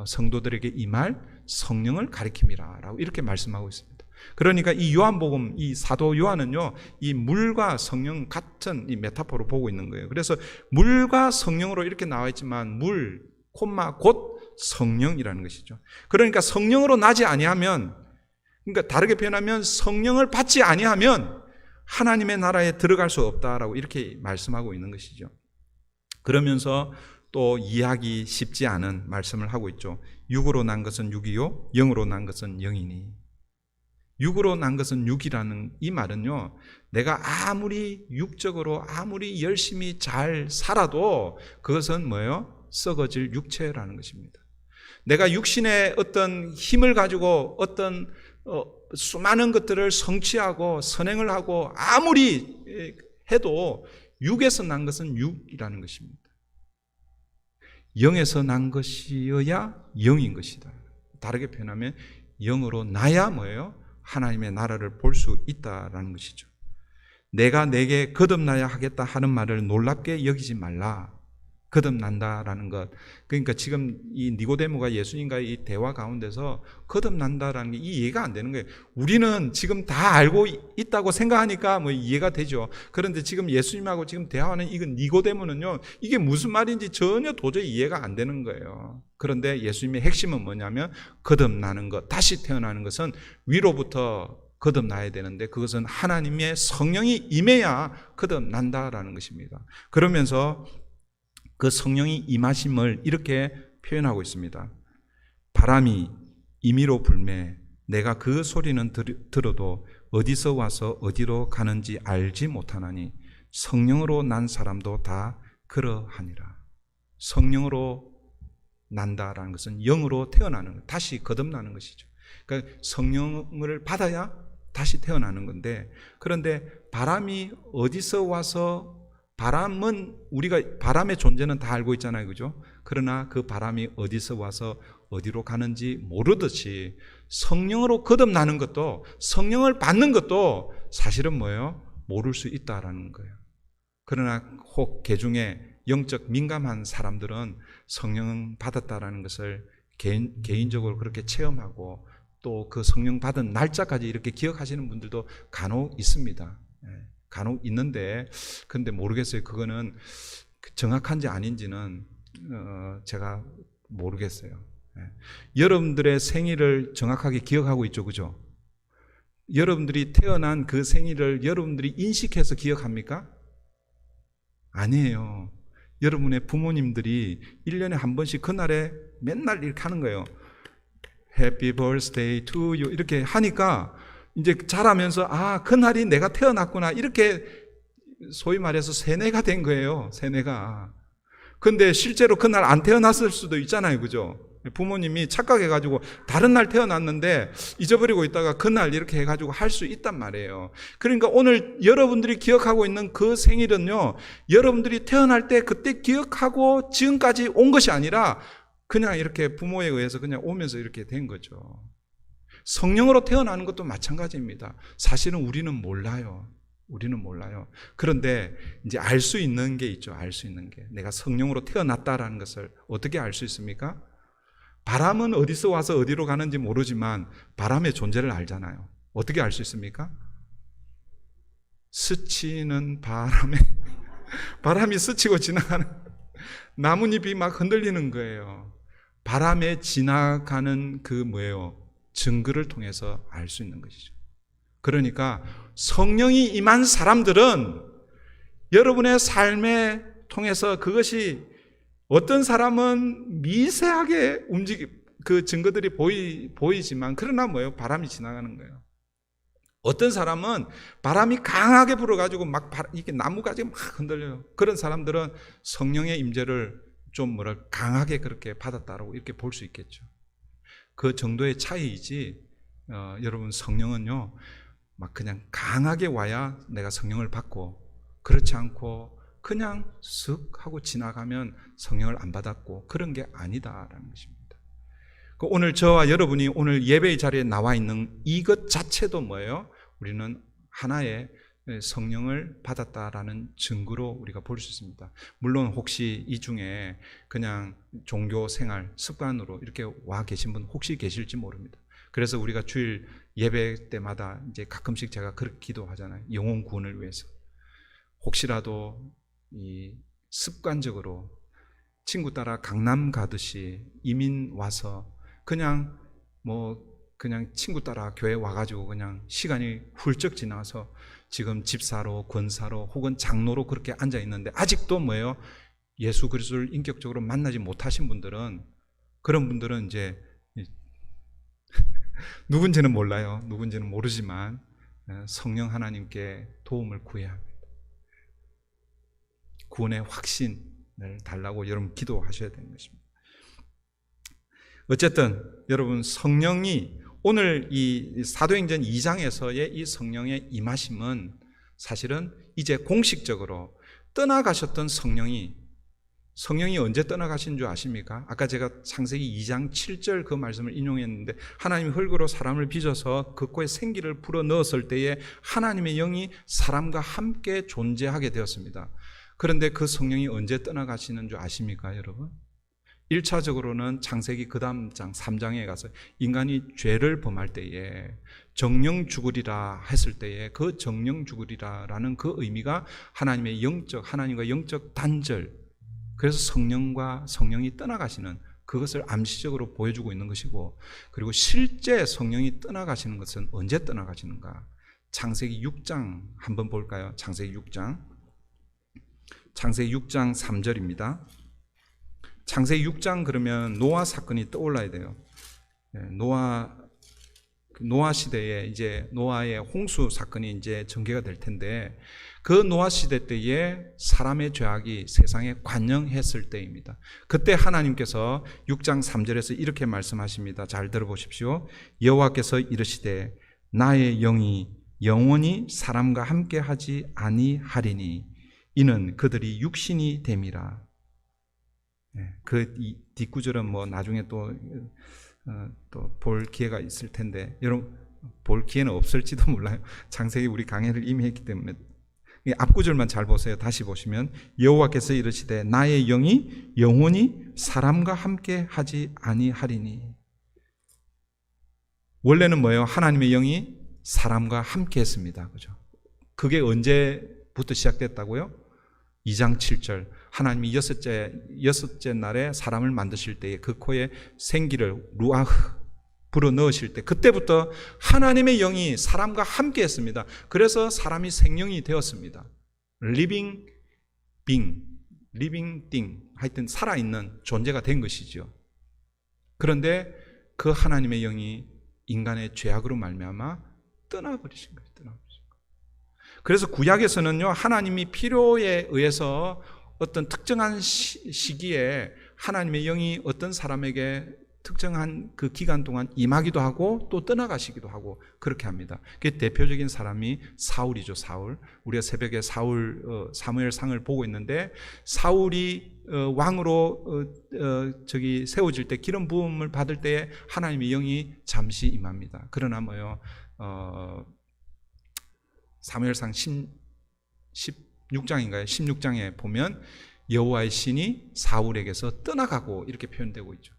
성도들에게 임할 성령을 가리킴이라라고 이렇게 말씀하고 있습니다. 그러니까 이 요한복음, 이 사도 요한은요, 이 물과 성령 같은 이 메타포로 보고 있는 거예요. 그래서 물과 성령으로 이렇게 나와 있지만 물, 곧 성령이라는 것이죠. 그러니까 성령으로 나지 아니하면, 그러니까 다르게 표현하면 성령을 받지 아니하면 하나님의 나라에 들어갈 수 없다라고 이렇게 말씀하고 있는 것이죠. 그러면서 또 이해하기 쉽지 않은 말씀을 하고 있죠. 육으로 난 것은 육이요 영으로 난 것은 영이니. 육으로 난 것은 육이라는 이 말은요, 내가 아무리 육적으로 아무리 열심히 잘 살아도 그것은 뭐예요? 썩어질 육체라는 것입니다. 내가 육신의 어떤 힘을 가지고 어떤 수많은 것들을 성취하고 선행을 하고 아무리 해도 육에서 난 것은 육이라는 것입니다. 영에서 난 것이어야 영인 것이다. 다르게 표현하면 영으로 나야 뭐예요? 하나님의 나라를 볼 수 있다라는 것이죠. 내가 내게 거듭나야 하겠다 하는 말을 놀랍게 여기지 말라. 거듭난다라는 것. 그러니까 지금 이 니고데모가 예수님과의 이 대화 가운데서 거듭난다라는 게 이해가 안 되는 거예요. 우리는 지금 다 알고 있다고 생각하니까 뭐 이해가 되죠. 그런데 지금 예수님하고 지금 대화하는 이건 니고데모는요, 이게 무슨 말인지 전혀 도저히 이해가 안 되는 거예요. 그런데 예수님의 핵심은 뭐냐면 거듭나는 것, 다시 태어나는 것은 위로부터 거듭나야 되는데 그것은 하나님의 성령이 임해야 거듭난다라는 것입니다. 그러면서 그 성령이 임하심을 이렇게 표현하고 있습니다. 바람이 임의로 불매 내가 그 소리는 들어도 어디서 와서 어디로 가는지 알지 못하나니 성령으로 난 사람도 다 그러하니라. 성령으로 난다라는 것은 영으로 태어나는 것, 다시 거듭나는 것이죠. 그러니까 성령을 받아야 다시 태어나는 건데, 그런데 바람이 어디서 와서, 바람은 우리가 바람의 존재는 다 알고 있잖아요, 그죠? 그러나 그 바람이 어디서 와서 어디로 가는지 모르듯이 성령으로 거듭나는 것도, 성령을 받는 것도 사실은 뭐예요? 모를 수 있다라는 거예요. 그러나 혹 개중에 영적 민감한 사람들은 성령 받았다라는 것을 개인적으로 그렇게 체험하고 또 그 성령 받은 날짜까지 이렇게 기억하시는 분들도 간혹 있습니다. 간혹 있는데, 근데 모르겠어요. 그거는 정확한지 아닌지는 제가 모르겠어요. 여러분들의 생일을 정확하게 기억하고 있죠, 그죠? 여러분들이 태어난 그 생일을 여러분들이 인식해서 기억합니까? 아니에요. 여러분의 부모님들이 1년에 한 번씩 그날에 맨날 이렇게 하는 거예요. Happy birthday to you 이렇게 하니까 이제 자라면서 아, 그날이 내가 태어났구나 이렇게 소위 말해서 세뇌가 된 거예요. 세뇌가. 근데 실제로 그날 안 태어났을 수도 있잖아요, 그죠? 부모님이 착각해가지고 다른 날 태어났는데 잊어버리고 있다가 그날 이렇게 해가지고 할 수 있단 말이에요. 그러니까 오늘 여러분들이 기억하고 있는 그 생일은요, 여러분들이 태어날 때 그때 기억하고 지금까지 온 것이 아니라 그냥 이렇게 부모에 의해서 그냥 오면서 이렇게 된 거죠. 성령으로 태어나는 것도 마찬가지입니다. 사실은 우리는 몰라요. 우리는 몰라요. 그런데 이제 알 수 있는 게 있죠. 알 수 있는 게. 내가 성령으로 태어났다라는 것을 어떻게 알 수 있습니까? 바람은 어디서 와서 어디로 가는지 모르지만 바람의 존재를 알잖아요. 어떻게 알 수 있습니까? 스치는 바람에 바람이 스치고 지나가는 나뭇잎이 막 흔들리는 거예요. 바람에 지나가는 그 뭐예요? 증거를 통해서 알 수 있는 것이죠. 그러니까 성령이 임한 사람들은 여러분의 삶에 통해서 그것이 어떤 사람은 미세하게 그 증거들이 보이지만 그러나 뭐예요? 바람이 지나가는 거예요. 어떤 사람은 바람이 강하게 불어가지고 막 이렇게 나무가지가 막 흔들려요. 그런 사람들은 성령의 임재를 좀 강하게 그렇게 받았다라고 이렇게 볼 수 있겠죠. 그 정도의 차이이지, 여러분 성령은요, 막 그냥 강하게 와야 내가 성령을 받고, 그렇지 않고 그냥 쓱 하고 지나가면 성령을 안 받았고 그런 게 아니다라는 것입니다. 오늘 저와 여러분이 오늘 예배의 자리에 나와 있는 이것 자체도 뭐예요? 우리는 하나의 성령을 받았다라는 증거로 우리가 볼 수 있습니다. 물론 혹시 이 중에 그냥 종교 생활 습관으로 이렇게 와 계신 분 혹시 계실지 모릅니다. 그래서 우리가 주일 예배 때마다 이제 가끔씩 제가 그렇게 기도하잖아요. 영혼 구원을 위해서. 혹시라도 이 습관적으로 친구 따라 강남 가듯이 이민 와서 그냥 그냥 친구 따라 교회 와가지고 그냥 시간이 훌쩍 지나서 지금 집사로, 권사로 혹은 장로로 그렇게 앉아 있는데 아직도 뭐예요? 예수 그리스도를 인격적으로 만나지 못하신 분들은, 그런 분들은 이제 누군지는 몰라요. 누군지는 모르지만 성령 하나님께 도움을 구해야 합니다. 구원의 확신을 달라고 여러분 기도하셔야 되는 것입니다. 어쨌든 여러분 성령이 오늘 이 사도행전 2장에서의 이 성령의 임하심은 사실은 이제 공식적으로 떠나가셨던 성령이 언제 떠나가신 줄 아십니까? 아까 제가 창세기 2장 7절 그 말씀을 인용했는데 하나님이 흙으로 사람을 빚어서 그 코에 생기를 불어 넣었을 때에 하나님의 영이 사람과 함께 존재하게 되었습니다. 그런데 그 성령이 언제 떠나가시는 줄 아십니까, 여러분? 1차적으로는 창세기 그 다음 장 3장에 가서 인간이 죄를 범할 때에 정령 죽으리라 했을 때에 그 정령 죽으리라라는 그 의미가 하나님의 하나님과 영적 단절, 그래서 성령이 떠나가시는 그것을 암시적으로 보여주고 있는 것이고, 그리고 실제 성령이 떠나가시는 것은 언제 떠나가시는가? 창세기 6장 한번 볼까요? 창세기 6장 3절입니다. 창세기 6장 그러면 노아 사건이 떠올라야 돼요. 노아 시대에 이제 노아의 홍수 사건이 이제 전개가 될 텐데 그 노아 시대 때에 사람의 죄악이 세상에 관영했을 때입니다. 그때 하나님께서 6장 3절에서 이렇게 말씀하십니다. 잘 들어보십시오. 여호와께서 이르시되 나의 영이 영원히 사람과 함께 하지 아니하리니 이는 그들이 육신이 됨이라. 그 뒷구절은 뭐 나중에 또 볼 기회가 있을 텐데, 여러분 볼 기회는 없을지도 몰라요. 창세기 우리 강해를 이미 했기 때문에. 앞구절만 잘 보세요. 다시 보시면 여호와께서 이르시되 나의 영이 영원히 사람과 함께 하지 아니하리니. 원래는 뭐예요? 하나님의 영이 사람과 함께 했습니다. 그죠? 그게 언제부터 시작됐다고요? 2장 7절. 하나님이 여섯째 날에 사람을 만드실 때에 그 코에 생기를 루아흐 불어 넣으실 때, 그때부터 하나님의 영이 사람과 함께 했습니다. 그래서 사람이 생명이 되었습니다. living thing, 하여튼 살아있는 존재가 된 것이죠. 그런데 그 하나님의 영이 인간의 죄악으로 말미암아 떠나버리신 거예요. 그래서 구약에서는요, 하나님이 필요에 의해서 어떤 특정한 시기에 하나님의 영이 어떤 사람에게 특정한 그 기간 동안 임하기도 하고 또 떠나가시기도 하고 그렇게 합니다. 그 대표적인 사람이 사울이죠. 사울. 우리가 새벽에 사무엘상을 보고 있는데, 사울이 왕으로 세워질 때 기름 부음을 받을 때에 하나님의 영이 잠시 임합니다. 그러나 뭐요? 사무엘상 16장인가요? 16장에 보면 여호와의 신이 사울에게서 떠나가고 이렇게 표현되고 있죠.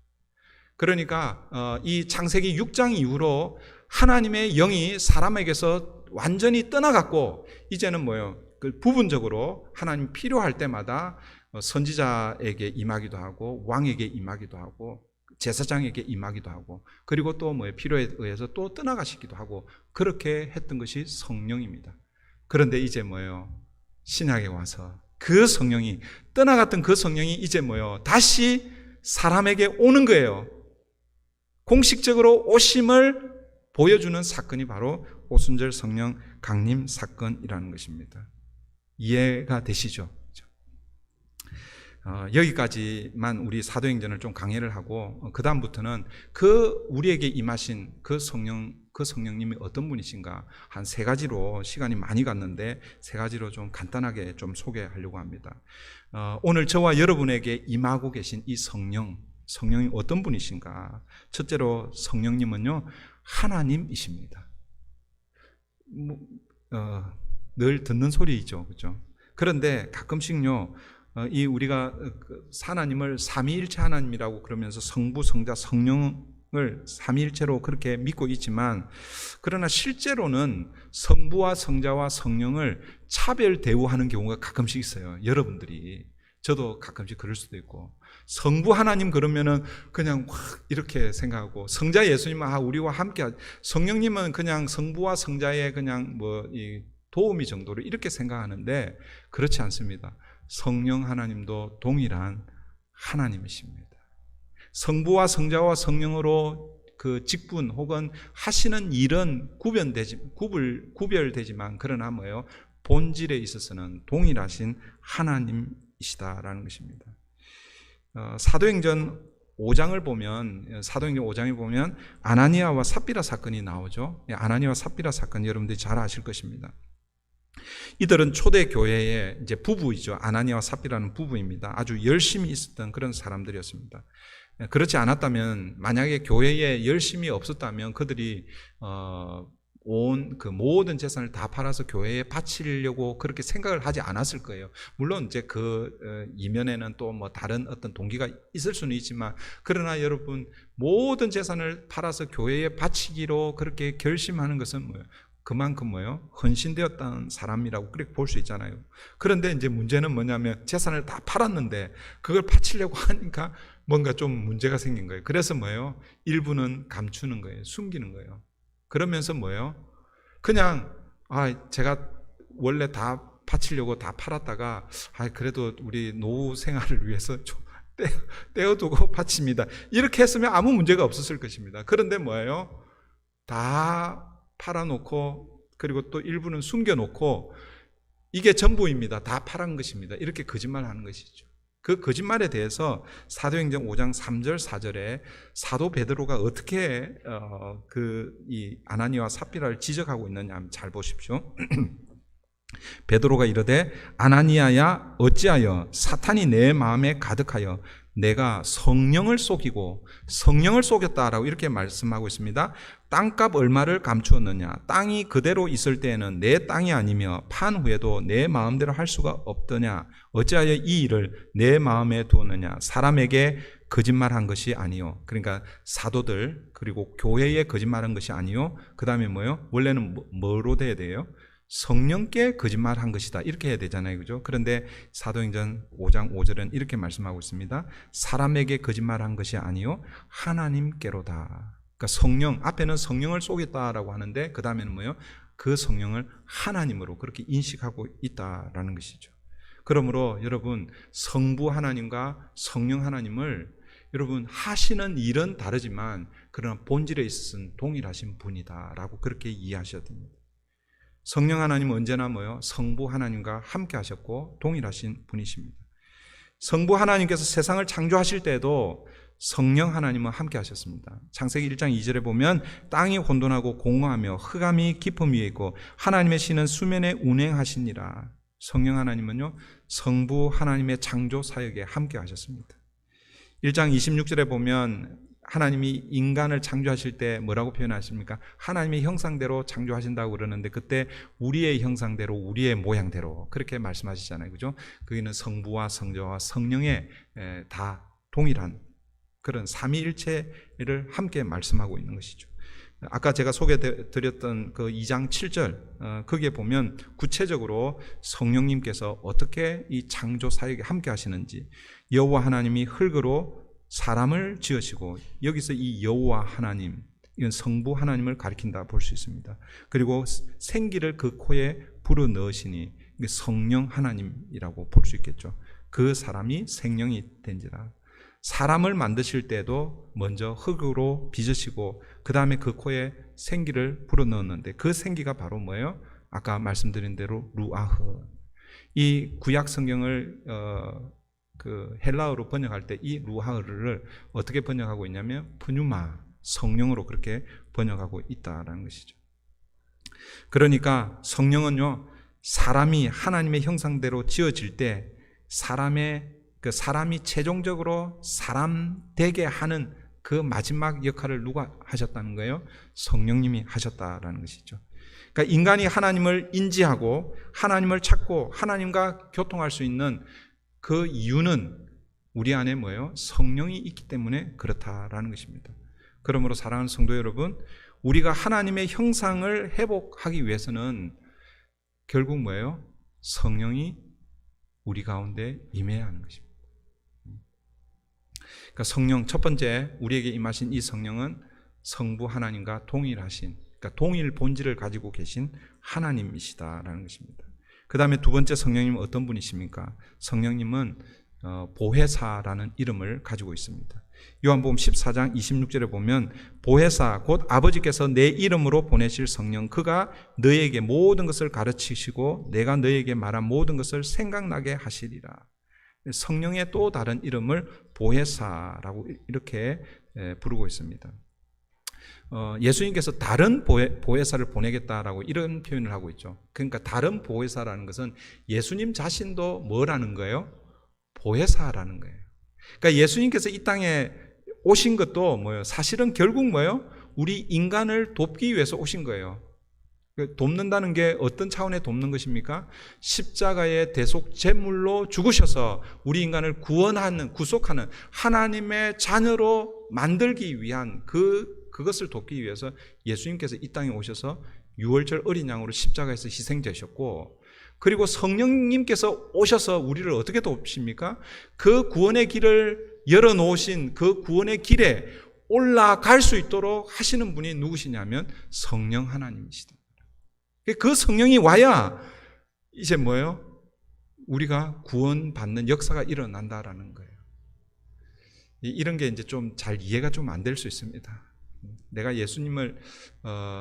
그러니까 이 창세기 6장 이후로 하나님의 영이 사람에게서 완전히 떠나갔고, 이제는 뭐예요? 그 부분적으로 하나님 필요할 때마다 선지자에게 임하기도 하고 왕에게 임하기도 하고 제사장에게 임하기도 하고, 그리고 또 뭐예요? 필요에 의해서 또 떠나가시기도 하고, 그렇게 했던 것이 성령입니다. 그런데 이제 뭐예요? 신약에 와서 그 성령이, 떠나갔던 그 성령이 이제 뭐예요? 다시 사람에게 오는 거예요. 공식적으로 오심을 보여주는 사건이 바로 오순절 성령 강림 사건이라는 것입니다. 이해가 되시죠? 여기까지만 우리 사도행전을 좀 강해를 하고, 그 다음부터는 우리에게 임하신 그 성령님이 어떤 분이신가, 한 세 가지로, 시간이 많이 갔는데 세 가지로 좀 간단하게 좀 소개하려고 합니다. 오늘 저와 여러분에게 임하고 계신 이 성령이 어떤 분이신가. 첫째로 성령님은요, 하나님이십니다. 늘 듣는 소리이죠, 그렇죠? 그런데 가끔씩요, 우리가 하나님을 삼위일체 하나님이라고 그러면서 성부, 성자, 성령을 삼위일체로 그렇게 믿고 있지만, 그러나 실제로는 성부와 성자와 성령을 차별 대우하는 경우가 가끔씩 있어요. 여러분들이, 저도 가끔씩 그럴 수도 있고, 성부 하나님 그러면은 그냥 확 이렇게 생각하고, 성자 예수님은 우리와 함께, 성령님은 그냥 성부와 성자의 그냥 이 도우미 정도로 이렇게 생각하는데, 그렇지 않습니다. 성령 하나님도 동일한 하나님이십니다. 성부와 성자와 성령으로 그 직분 혹은 하시는 일은 구별되지만, 그러나 뭐예요? 본질에 있어서는 동일하신 하나님이시다라는 것입니다. 사도행전 5장을 보면 아나니아와 삽비라 사건이 나오죠. 아나니아와 삽비라 사건 여러분들이 잘 아실 것입니다. 이들은 초대 교회의 이제 부부이죠. 아나니아와 삽비라는 부부입니다. 아주 열심히 있었던 그런 사람들이었습니다. 그렇지 않았다면, 만약에 교회에 열심이 없었다면 그들이 온 그 모든 재산을 다 팔아서 교회에 바치려고 그렇게 생각을 하지 않았을 거예요. 물론 이제 이면에는 또 뭐 다른 어떤 동기가 있을 수는 있지만, 그러나 여러분, 모든 재산을 팔아서 교회에 바치기로 그렇게 결심하는 것은 뭐예요? 그만큼 뭐예요? 헌신되었다는 사람이라고 그렇게 볼 수 있잖아요. 그런데 이제 문제는 뭐냐면, 재산을 다 팔았는데 그걸 바치려고 하니까 뭔가 좀 문제가 생긴 거예요. 그래서 뭐예요? 일부는 감추는 거예요. 숨기는 거예요. 그러면서 뭐예요? 그냥 제가 원래 다 바치려고 다 팔았다가 그래도 우리 노후 생활을 위해서 좀 떼어두고 바칩니다. 이렇게 했으면 아무 문제가 없었을 것입니다. 그런데 뭐예요? 다 팔아놓고, 그리고 또 일부는 숨겨놓고, 이게 전부입니다. 다 팔은 것입니다. 이렇게 거짓말하는 것이죠. 그 거짓말에 대해서 사도행전 5장 3절 4절에 사도 베드로가 어떻게 이 아나니아와 삽비라를 지적하고 있느냐 한번 잘 보십시오. 베드로가 이르되 아나니아야 어찌하여 사탄이 내 마음에 가득하여 내가 성령을 속이고 성령을 속였다라고 이렇게 말씀하고 있습니다. 땅값 얼마를 감추었느냐? 땅이 그대로 있을 때에는 내 땅이 아니며 판 후에도 내 마음대로 할 수가 없더냐? 어찌하여 이 일을 내 마음에 두었느냐? 사람에게 거짓말한 것이 아니요. 그러니까 사도들 그리고 교회에 거짓말한 것이 아니요. 그 다음에 뭐요? 원래는 뭐로 돼야 돼요? 성령께 거짓말한 것이다. 이렇게 해야 되잖아요. 그죠? 그런데 사도행전 5장 5절은 이렇게 말씀하고 있습니다. 사람에게 거짓말한 것이 아니요 하나님께로다. 그러니까 성령, 앞에는 성령을 속였다라고 하는데 그 다음에는 뭐예요? 그 성령을 하나님으로 그렇게 인식하고 있다라는 것이죠. 그러므로 여러분 성부 하나님과 성령 하나님을 여러분 하시는 일은 다르지만 그러나 본질에 있어서는 동일하신 분이다라고 그렇게 이해하셔야 됩니다. 성령 하나님은 언제나 뭐요? 성부 하나님과 함께 하셨고 동일하신 분이십니다. 성부 하나님께서 세상을 창조하실 때에도 성령 하나님은 함께 하셨습니다. 창세기 1장 2절에 보면 땅이 혼돈하고 공허하며 흑암이 깊음 위에 있고 하나님의 신은 수면에 운행하시니라. 성령 하나님은요 성부 하나님의 창조 사역에 함께 하셨습니다. 1장 26절에 보면 하나님이 인간을 창조하실 때 뭐라고 표현하십니까? 하나님의 형상대로 창조하신다고 그러는데 그때 우리의 형상대로 우리의 모양대로 그렇게 말씀하시잖아요. 그죠? 거기는 성부와 성자와 성령의 다 동일한 그런 삼위일체를 함께 말씀하고 있는 것이죠. 아까 제가 소개드렸던 그 2장 7절 거기에 보면 구체적으로 성령님께서 어떻게 이 창조 사역에 함께 하시는지 여호와 하나님이 흙으로 사람을 지으시고 여기서 이 여호와 하나님 이건 성부 하나님을 가리킨다 볼 수 있습니다. 그리고 생기를 그 코에 불어넣으시니 이게 성령 하나님이라고 볼 수 있겠죠. 그 사람이 생명이 된지라. 사람을 만드실 때도 먼저 흙으로 빚으시고 그 다음에 그 코에 생기를 불어넣었는데 그 생기가 바로 뭐예요? 아까 말씀드린 대로 루아흐. 이 구약 성경을 그 헬라어로 번역할 때 이 루아흐를 어떻게 번역하고 있냐면 푸뉴마, 성령으로 그렇게 번역하고 있다라는 것이죠. 그러니까 성령은요 사람이 하나님의 형상대로 지어질 때 사람이 최종적으로 사람 되게 하는 그 마지막 역할을 누가 하셨다는 거예요? 성령님이 하셨다라는 것이죠. 그러니까 인간이 하나님을 인지하고 하나님을 찾고 하나님과 교통할 수 있는 그 이유는 우리 안에 뭐예요? 성령이 있기 때문에 그렇다라는 것입니다. 그러므로 사랑하는 성도 여러분, 우리가 하나님의 형상을 회복하기 위해서는 결국 뭐예요? 성령이 우리 가운데 임해야 하는 것입니다. 그러니까 성령 첫 번째 우리에게 임하신 이 성령은 성부 하나님과 동일하신 그러니까 동일 본질을 가지고 계신 하나님이시다라는 것입니다. 그 다음에 두 번째 성령님은 어떤 분이십니까? 성령님은 보혜사라는 이름을 가지고 있습니다. 요한복음 14장 26절에 보면 보혜사 곧 아버지께서 내 이름으로 보내실 성령 그가 너에게 모든 것을 가르치시고 내가 너에게 말한 모든 것을 생각나게 하시리라. 성령의 또 다른 이름을 보혜사라고 이렇게 부르고 있습니다. 예수님께서 다른 보혜사를 보내겠다라고 이런 표현을 하고 있죠. 그러니까 다른 보혜사라는 것은 예수님 자신도 뭐라는 거예요? 보혜사라는 거예요. 그러니까 예수님께서 이 땅에 오신 것도 뭐예요? 사실은 결국 뭐예요? 우리 인간을 돕기 위해서 오신 거예요. 돕는다는 게 어떤 차원의 돕는 것입니까? 십자가의 대속 제물로 죽으셔서 우리 인간을 구속하는 하나님의 자녀로 만들기 위한 그것을 돕기 위해서 예수님께서 이 땅에 오셔서 유월절 어린 양으로 십자가에서 희생되셨고 그리고 성령님께서 오셔서 우리를 어떻게 돕십니까? 그 구원의 길을 열어놓으신 그 구원의 길에 올라갈 수 있도록 하시는 분이 누구시냐면 성령 하나님이시다. 그 성령이 와야 이제 뭐예요? 우리가 구원받는 역사가 일어난다라는 거예요. 이런 게 이제 좀 잘 이해가 좀 안 될 수 있습니다. 내가 예수님을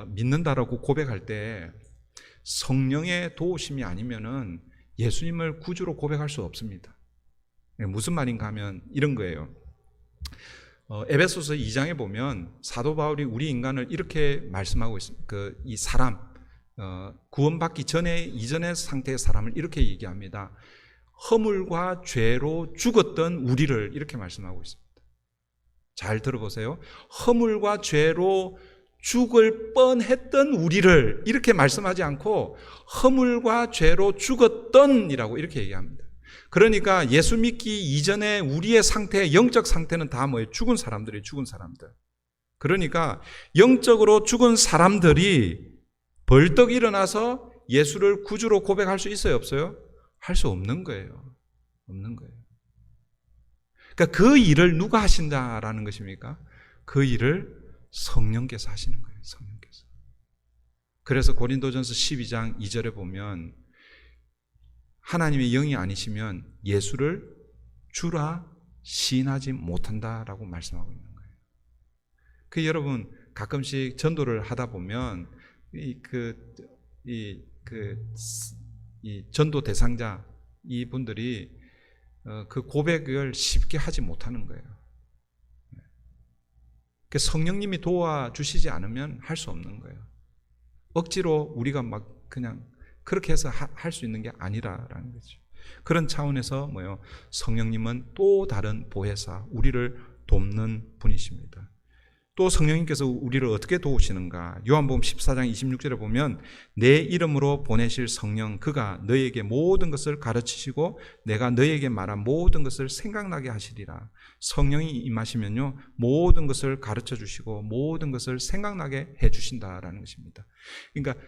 믿는다라고 고백할 때 성령의 도우심이 아니면은 예수님을 구주로 고백할 수 없습니다. 무슨 말인가 하면 이런 거예요. 에베소서 2장에 보면 사도 바울이 우리 인간을 이렇게 말씀하고 있습니다. 이 사람 구원받기 전에 이전의 상태의 사람을 이렇게 얘기합니다. 허물과 죄로 죽었던 우리를 이렇게 말씀하고 있습니다. 잘 들어보세요. 허물과 죄로 죽을 뻔했던 우리를 이렇게 말씀하지 않고 허물과 죄로 죽었던이라고 이렇게 얘기합니다. 그러니까 예수 믿기 이전에 우리의 상태, 영적 상태는 다 뭐예요? 죽은 사람들이에요. 죽은 사람들. 그러니까 영적으로 죽은 사람들이 벌떡 일어나서 예수를 구주로 고백할 수 있어요? 없어요? 할 수 없는 거예요. 없는 거예요. 그러니까 그 일을 누가 하신다라는 것입니까? 그 일을 성령께서 하시는 거예요. 성령께서. 그래서 고린도전서 12장 2절에 보면 하나님의 영이 아니시면 예수를 주라 시인하지 못한다라고 말씀하고 있는 거예요. 그 여러분 가끔씩 전도를 하다 보면 이 전도 대상자 이분들이 그 고백을 쉽게 하지 못하는 거예요. 성령님이 도와주시지 않으면 할 수 없는 거예요. 억지로 우리가 막 그냥 그렇게 해서 할 수 있는 게 아니라라는 거죠. 그런 차원에서 뭐요? 성령님은 또 다른 보혜사, 우리를 돕는 분이십니다. 또 성령님께서 우리를 어떻게 도우시는가? 요한복음 14장 26절에 보면 내 이름으로 보내실 성령 그가 너희에게 모든 것을 가르치시고 내가 너희에게 말한 모든 것을 생각나게 하시리라. 성령이 임하시면요 모든 것을 가르쳐 주시고 모든 것을 생각나게 해 주신다라는 것입니다. 그러니까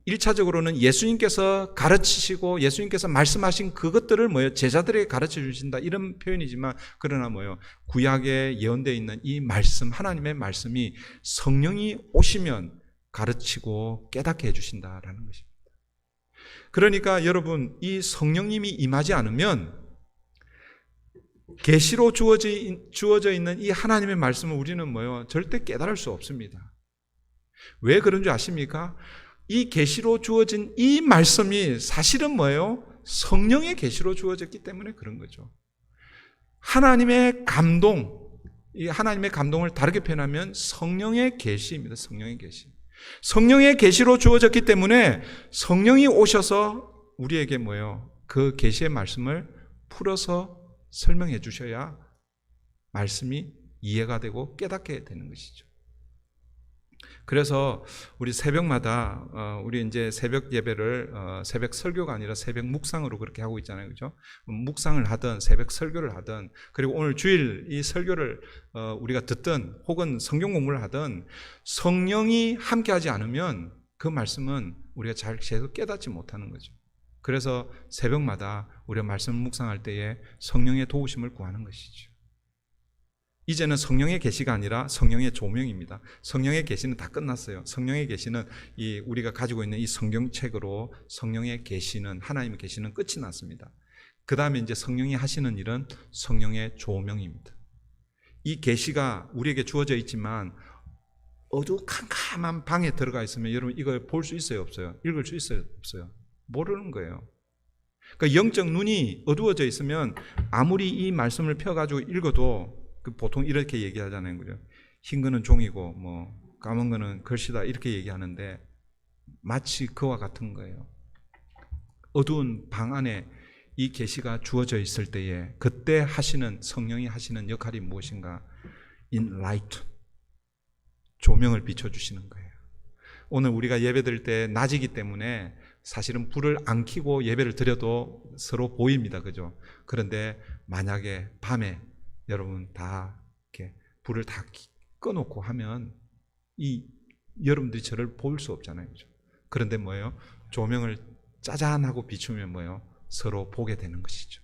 1차적으로는 예수님께서 가르치시고 예수님께서 말씀하신 그것들을 뭐예요? 제자들에게 가르쳐 주신다 이런 표현이지만 그러나 뭐예요? 구약에 예언되어 있는 이 말씀, 하나님의 말씀이 성령이 오시면 가르치고 깨닫게 해주신다라는 것입니다. 그러니까 여러분 이 성령님이 임하지 않으면 계시로 주어져 있는 이 하나님의 말씀을 우리는 뭐예요? 절대 깨달을 수 없습니다. 왜 그런 줄 아십니까? 이 계시로 주어진 이 말씀이 사실은 뭐예요? 성령의 계시로 주어졌기 때문에 그런 거죠. 하나님의 감동, 이 하나님의 감동을 다르게 표현하면 성령의 계시입니다. 성령의 계시. 성령의 계시로 주어졌기 때문에 성령이 오셔서 우리에게 뭐예요? 그 계시의 말씀을 풀어서 설명해 주셔야 말씀이 이해가 되고 깨닫게 되는 것이죠. 그래서 우리 새벽마다 우리 이제 새벽 예배를 새벽 설교가 아니라 새벽 묵상으로 그렇게 하고 있잖아요, 그렇죠? 묵상을 하든 새벽 설교를 하든 그리고 오늘 주일 이 설교를 우리가 듣든 혹은 성경 공부를 하든 성령이 함께하지 않으면 그 말씀은 우리가 잘 제대로 깨닫지 못하는 거죠. 그래서 새벽마다 우리가 말씀 묵상할 때에 성령의 도우심을 구하는 것이죠. 이제는 성령의 계시가 아니라 성령의 조명입니다. 성령의 계시는 다 끝났어요. 성령의 계시는 이 우리가 가지고 있는 이 성경책으로 성령의 계시는 하나님의 계시는 끝이 났습니다. 그 다음에 이제 성령이 하시는 일은 성령의 조명입니다. 이 계시가 우리에게 주어져 있지만 어두컴컴한 방에 들어가 있으면 여러분 이걸 볼 수 있어요, 없어요? 읽을 수 있어요, 없어요? 모르는 거예요. 그러니까 영적 눈이 어두워져 있으면 아무리 이 말씀을 펴가지고 읽어도 보통 이렇게 얘기하잖아요, 그죠? 흰 거는 종이고 뭐 까만 거는 글씨다 이렇게 얘기하는데 마치 그와 같은 거예요. 어두운 방 안에 이 계시가 주어져 있을 때에 그때 하시는 성령이 하시는 역할이 무엇인가? In light, 조명을 비춰주시는 거예요. 오늘 우리가 예배 드릴 때 낮이기 때문에 사실은 불을 안 켜고 예배를 드려도 서로 보입니다, 그죠? 그런데 만약에 밤에 여러분 다 이렇게 불을 다 꺼놓고 하면 여러분들이 저를 볼 수 없잖아요, 그죠? 그런데 뭐예요? 조명을 짜잔하고 비추면 뭐예요? 서로 보게 되는 것이죠.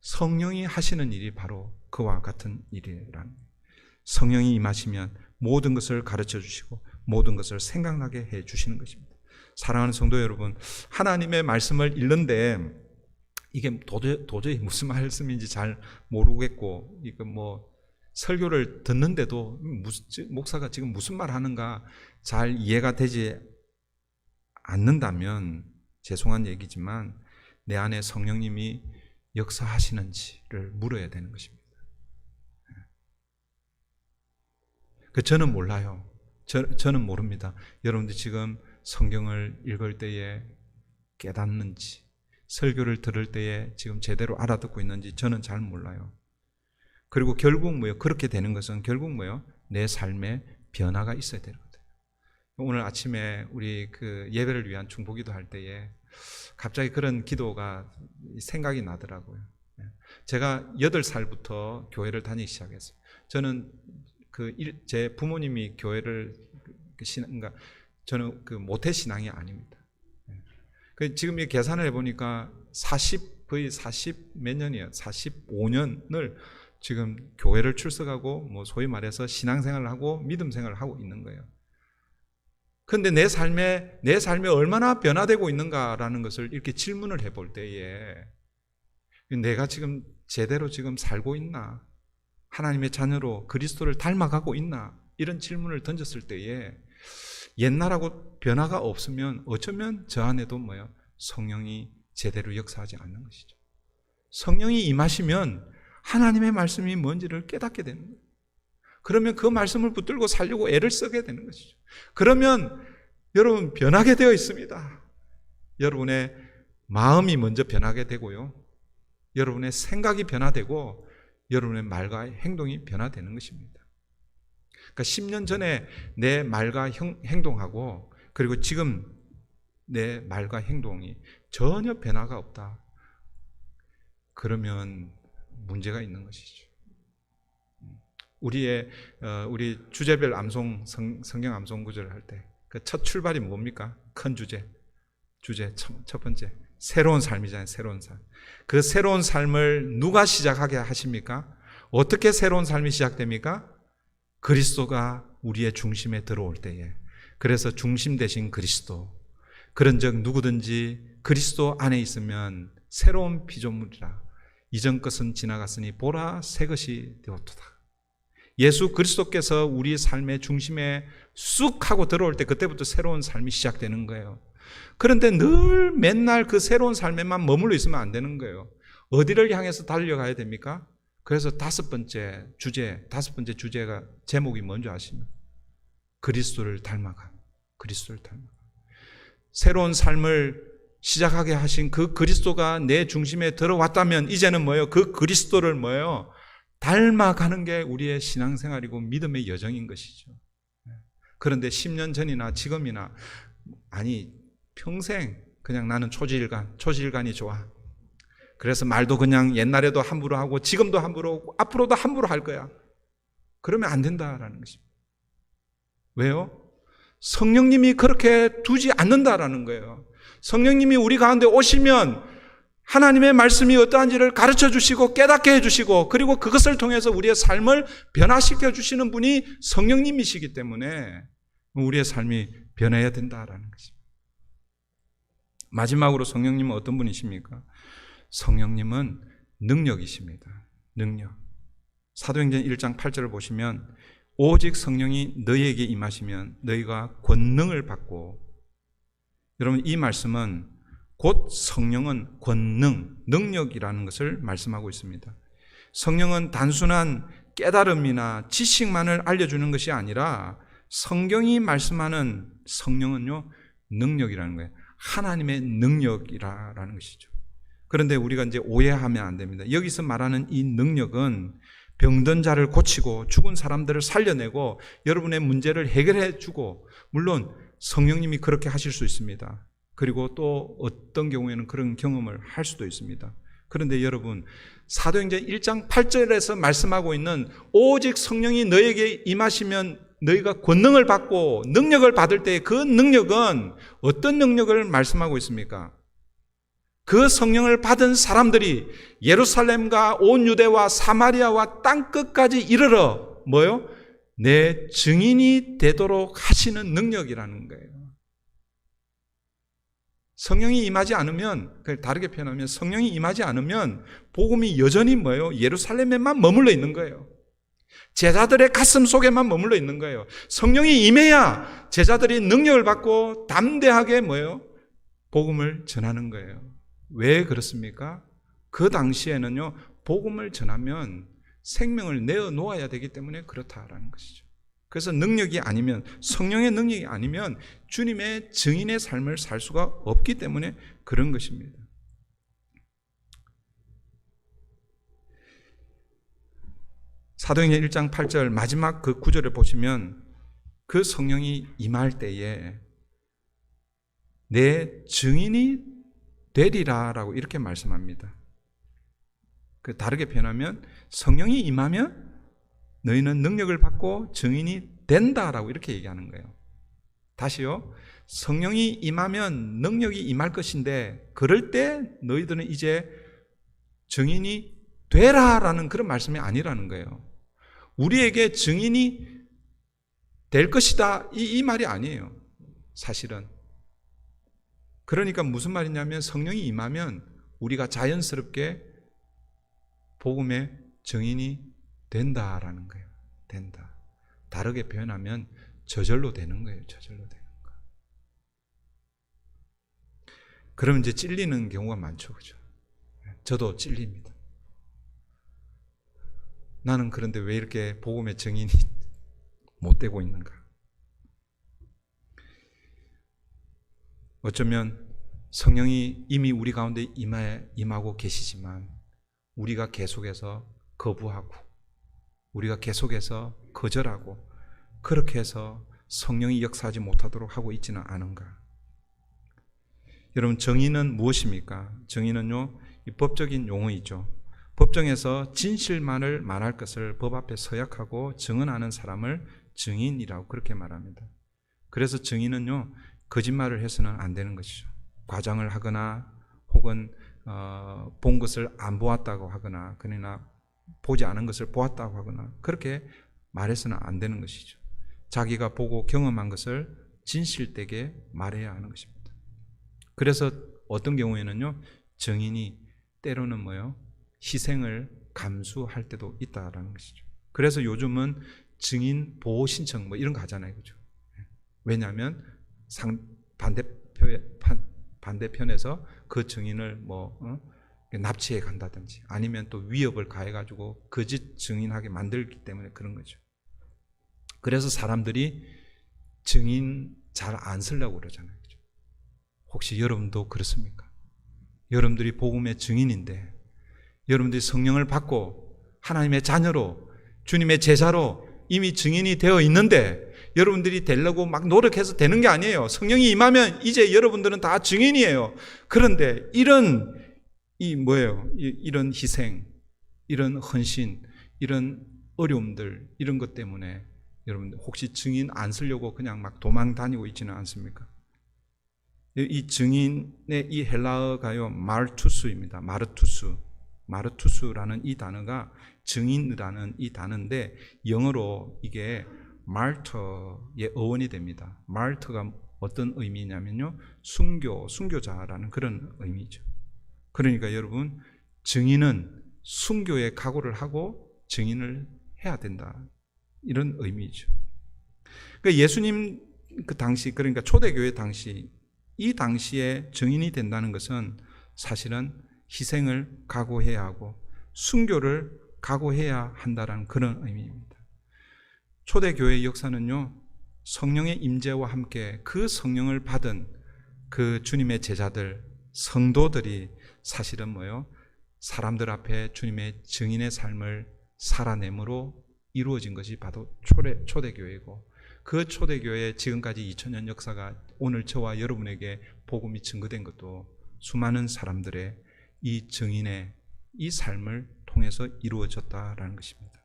성령이 하시는 일이 바로 그와 같은 일이라는. 성령이 임하시면 모든 것을 가르쳐 주시고 모든 것을 생각나게 해 주시는 것입니다. 사랑하는 성도 여러분, 하나님의 말씀을 읽는데 이게 도저히 무슨 말씀인지 잘 모르겠고, 이거 뭐 설교를 듣는데도 목사가 지금 무슨 말 하는가 잘 이해가 되지 않는다면 죄송한 얘기지만 내 안에 성령님이 역사하시는지를 물어야 되는 것입니다. 저는 몰라요. 저는 모릅니다. 여러분들 지금 성경을 읽을 때에 깨닫는지, 설교를 들을 때에 지금 제대로 알아듣고 있는지 저는 잘 몰라요. 그리고 결국 뭐요? 그렇게 되는 것은 결국 뭐요? 내 삶에 변화가 있어야 되거든요. 오늘 아침에 우리 그 예배를 위한 중보기도 할 때에 갑자기 그런 기도가 생각이 나더라고요. 제가 8살부터 교회를 다니기 시작했어요. 저는 제 부모님이 교회를 그러니까 저는 그 모태 신앙이 아닙니다. 지금 이 계산을 해보니까 거의 40 몇 년이에요. 45년을 지금 교회를 출석하고 뭐 소위 말해서 신앙생활을 하고 믿음 생활을 하고 있는 거예요. 그런데 내 삶에 얼마나 변화되고 있는가라는 것을 이렇게 질문을 해볼 때에 내가 지금 제대로 지금 살고 있나? 하나님의 자녀로 그리스도를 닮아가고 있나? 이런 질문을 던졌을 때에 옛날하고 변화가 없으면 어쩌면 저 안에도 뭐예요? 성령이 제대로 역사하지 않는 것이죠. 성령이 임하시면 하나님의 말씀이 뭔지를 깨닫게 되는 거예요. 그러면 그 말씀을 붙들고 살려고 애를 쓰게 되는 것이죠. 그러면 여러분 변하게 되어 있습니다. 여러분의 마음이 먼저 변하게 되고요. 여러분의 생각이 변화되고 여러분의 말과 행동이 변화되는 것입니다. 그러니까 10년 전에 내 말과 행동하고 그리고 지금 내 말과 행동이 전혀 변화가 없다. 그러면 문제가 있는 것이죠. 우리 주제별 성경 암송 구절을 할 때 그 첫 출발이 뭡니까? 큰 주제 첫 번째 새로운 삶이잖아요. 새로운 삶. 그 새로운 삶을 누가 시작하게 하십니까? 어떻게 새로운 삶이 시작됩니까? 그리스도가 우리의 중심에 들어올 때에. 그래서 중심 되신 그리스도. 그런즉 누구든지 그리스도 안에 있으면 새로운 피조물이라. 이전 것은 지나갔으니 보라 새 것이 되었도다. 예수 그리스도께서 우리 삶의 중심에 쑥 하고 들어올 때 그때부터 새로운 삶이 시작되는 거예요. 그런데 늘 맨날 그 새로운 삶에만 머물러 있으면 안 되는 거예요. 어디를 향해서 달려가야 됩니까? 그래서 다섯 번째 주제가 제목이 뭔지 아십니까? 그리스도를 닮아가. 새로운 삶을 시작하게 하신 그 그리스도가 내 중심에 들어왔다면 이제는 뭐예요? 그 그리스도를 뭐예요? 닮아가는 게 우리의 신앙생활이고 믿음의 여정인 것이죠. 그런데 10년 전이나 지금이나 아니 평생 그냥 나는 초지일관이 좋아. 그래서 말도 그냥 옛날에도 함부로 하고 지금도 함부로 하고 앞으로도 함부로 할 거야. 그러면 안 된다라는 것입니다. 왜요? 성령님이 그렇게 두지 않는다라는 거예요. 성령님이 우리 가운데 오시면 하나님의 말씀이 어떠한지를 가르쳐 주시고 깨닫게 해 주시고 그리고 그것을 통해서 우리의 삶을 변화시켜 주시는 분이 성령님이시기 때문에 우리의 삶이 변해야 된다라는 것입니다. 마지막으로 성령님은 어떤 분이십니까? 성령님은 능력이십니다. 능력. 사도행전 1장 8절을 보시면 오직 성령이 너희에게 임하시면 너희가 권능을 받고, 여러분 이 말씀은 곧 성령은 권능, 능력이라는 것을 말씀하고 있습니다. 성령은 단순한 깨달음이나 지식만을 알려주는 것이 아니라 성경이 말씀하는 성령은요 능력이라는 거예요. 하나님의 능력이라는 것이죠. 그런데 우리가 이제 오해하면 안 됩니다. 여기서 말하는 이 능력은 병든 자를 고치고 죽은 사람들을 살려내고 여러분의 문제를 해결해 주고, 물론 성령님이 그렇게 하실 수 있습니다. 그리고 또 어떤 경우에는 그런 경험을 할 수도 있습니다. 그런데 여러분 사도행전 1장 8절에서 말씀하고 있는 오직 성령이 너에게 임하시면 너희가 권능을 받고 능력을 받을 때 그 능력은 어떤 능력을 말씀하고 있습니까? 그 성령을 받은 사람들이 예루살렘과 온 유대와 사마리아와 땅끝까지 이르러 뭐요? 내 증인이 되도록 하시는 능력이라는 거예요. 성령이 임하지 않으면, 다르게 표현하면 성령이 임하지 않으면 복음이 여전히 뭐예요? 예루살렘에만 머물러 있는 거예요. 제자들의 가슴 속에만 머물러 있는 거예요. 성령이 임해야 제자들이 능력을 받고 담대하게 뭐예요? 복음을 전하는 거예요. 왜 그렇습니까? 그 당시에는요, 복음을 전하면 생명을 내어 놓아야 되기 때문에 그렇다라는 것이죠. 그래서 능력이 아니면, 성령의 능력이 아니면 주님의 증인의 삶을 살 수가 없기 때문에 그런 것입니다. 사도행전 1장 8절 마지막 그 구절을 보시면 그 성령이 임할 때에 내 증인이 되리라라고 이렇게 말씀합니다. 그 다르게 표현하면 성령이 임하면 너희는 능력을 받고 증인이 된다라고 이렇게 얘기하는 거예요. 다시요. 성령이 임하면 능력이 임할 것인데 그럴 때 너희들은 이제 증인이 되라라는 그런 말씀이 아니라는 거예요. 우리에게 증인이 될 것이다 이 말이 아니에요. 사실은. 그러니까 무슨 말이냐면 성령이 임하면 우리가 자연스럽게 복음의 증인이 된다라는 거예요. 된다. 다르게 표현하면 저절로 되는 거예요. 저절로 되는 거. 그러면 이제 찔리는 경우가 많죠. 그죠? 저도 찔립니다. 나는 그런데 왜 이렇게 복음의 증인이 못 되고 있는가? 어쩌면 성령이 이미 우리 가운데 임하고 계시지만 우리가 계속해서 거부하고 우리가 계속해서 거절하고 그렇게 해서 성령이 역사하지 못하도록 하고 있지는 않은가? 여러분, 정의는 무엇입니까? 정의는요, 이 법적인 용어이죠. 법정에서 진실만을 말할 것을 법 앞에 서약하고 증언하는 사람을 증인이라고 그렇게 말합니다. 그래서 증인은요, 거짓말을 해서는 안 되는 것이죠. 과장을 하거나 혹은 본 것을 안 보았다고 하거나 그러나 보지 않은 것을 보았다고 하거나 그렇게 말해서는 안 되는 것이죠. 자기가 보고 경험한 것을 진실되게 말해야 하는 것입니다. 그래서 어떤 경우에는요, 증인이 때로는 희생을 감수할 때도 있다라는 것이죠. 그래서 요즘은 증인 보호 신청 이런 거 하잖아요. 그죠? 왜냐하면 반대편에서 그 증인을 납치해 간다든지 아니면 또 위협을 가해가지고 거짓 증인하게 만들기 때문에 그런 거죠. 그래서 사람들이 증인 잘 안 쓰려고 그러잖아요. 그죠? 혹시 여러분도 그렇습니까? 여러분들이 복음의 증인인데 여러분들이 성령을 받고 하나님의 자녀로 주님의 제자로 이미 증인이 되어 있는데 여러분들이 되려고 막 노력해서 되는 게 아니에요. 성령이 임하면 이제 여러분들은 다 증인이에요. 그런데 이런 희생, 이런 헌신, 이런 어려움들, 이런 것 때문에 여러분들 혹시 증인 안 쓰려고 그냥 막 도망 다니고 있지는 않습니까? 이 증인의 이 헬라어가요, 마르투스입니다. 마르투스라는 이 단어가 증인이라는 이 단어인데 영어로 이게 마르터의 어원이 됩니다. 마르터가 어떤 의미냐면요, 순교자라는 그런 의미죠. 그러니까 여러분, 증인은 순교의 각오를 하고 증인을 해야 된다, 이런 의미죠. 그러니까 예수님 그 당시, 그러니까 초대교회 당시, 이 당시에 증인이 된다는 것은 사실은 희생을 각오해야 하고 순교를 각오해야 한다는 그런 의미입니다. 초대교회의 역사는요, 성령의 임재와 함께 그 성령을 받은 그 주님의 제자들, 성도들이 사실은 사람들 앞에 주님의 증인의 삶을 살아내므로 이루어진 것이 바로 초대교회고, 그 초대교회의 지금까지 2000년 역사가 오늘 저와 여러분에게 복음이 증거된 것도 수많은 사람들의 이 증인의 이 삶을 통해서 이루어졌다라는 것입니다.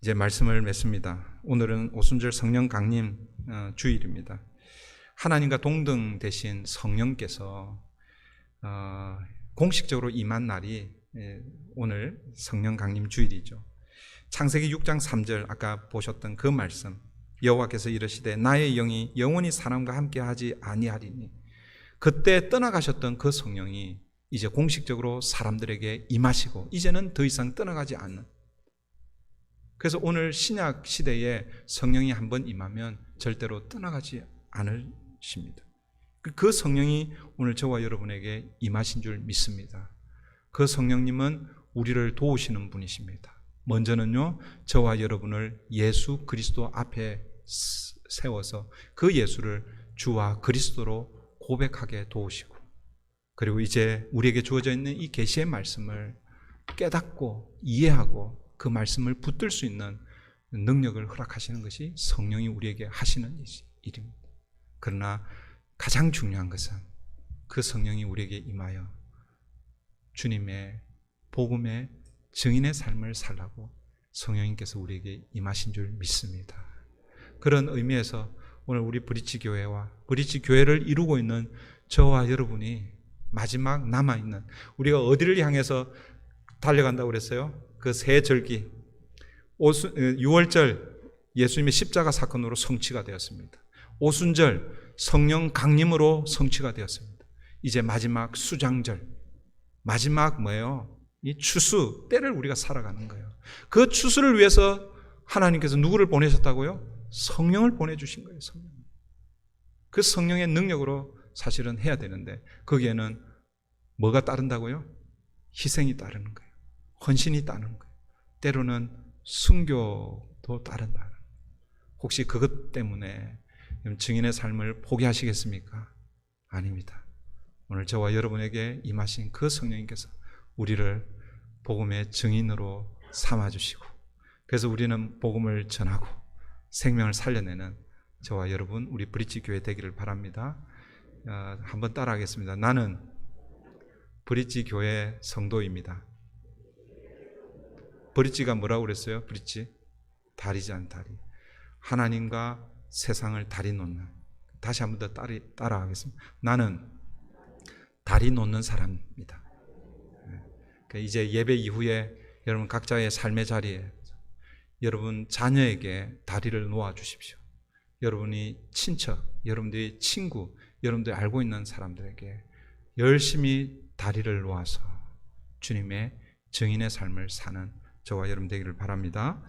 이제 말씀을 맺습니다. 오늘은 오순절 성령 강림 주일입니다. 하나님과 동등 되신 성령께서 공식적으로 임한 날이 오늘 성령 강림 주일이죠. 창세기 6장 3절 아까 보셨던 그 말씀, 여호와께서 이르시되 나의 영이 영원히 사람과 함께하지 아니하리니, 그때 떠나가셨던 그 성령이 이제 공식적으로 사람들에게 임하시고 이제는 더 이상 떠나가지 않는, 그래서 오늘 신약 시대에 성령이 한번 임하면 절대로 떠나가지 않으십니다. 그 성령이 오늘 저와 여러분에게 임하신 줄 믿습니다. 그 성령님은 우리를 도우시는 분이십니다. 먼저는요, 저와 여러분을 예수 그리스도 앞에 세워서 그 예수를 주와 그리스도로 고백하게 도우시고, 그리고 이제 우리에게 주어져 있는 이 계시의 말씀을 깨닫고 이해하고 그 말씀을 붙들 수 있는 능력을 허락하시는 것이 성령이 우리에게 하시는 일입니다. 그러나 가장 중요한 것은 그 성령이 우리에게 임하여 주님의 복음의 증인의 삶을 살라고 성령님께서 우리에게 임하신 줄 믿습니다. 그런 의미에서 오늘 우리 브릿지 교회와 브릿지 교회를 이루고 있는 저와 여러분이 마지막 남아있는, 우리가 어디를 향해서 달려간다고 그랬어요? 그 새 절기 6월절 예수님의 십자가 사건으로 성취가 되었습니다. 오순절 성령 강림으로 성취가 되었습니다. 이제 마지막 수장절, 마지막 뭐예요? 이 추수 때를 우리가 살아가는 거예요. 그 추수를 위해서 하나님께서 누구를 보내셨다고요? 성령을 보내주신 거예요. 성령. 그 성령의 능력으로 사실은 해야 되는데 거기에는 뭐가 따른다고요? 희생이 따르는 거예요. 헌신이 따르는 거예요. 때로는 순교도 따른다. 혹시 그것 때문에 증인의 삶을 포기하시겠습니까? 아닙니다. 오늘 저와 여러분에게 임하신 그 성령님께서 우리를 복음의 증인으로 삼아주시고, 그래서 우리는 복음을 전하고 생명을 살려내는 저와 여러분, 우리 브릿지 교회 되기를 바랍니다. 한번 따라하겠습니다. 나는 브릿지 교회 성도입니다. 브릿지가 뭐라고 그랬어요? 브릿지? 다리잖아, 다리. 하나님과 세상을 다리 놓는. 다시 한번 더 따라하겠습니다. 나는 다리 놓는 사람입니다. 이제 예배 이후에 여러분 각자의 삶의 자리에 여러분 자녀에게 다리를 놓아 주십시오. 여러분이 친척, 여러분들이 친구, 여러분들이 알고 있는 사람들에게 열심히 다리를 놓아서 주님의 증인의 삶을 사는 저와 여러분 되기를 바랍니다.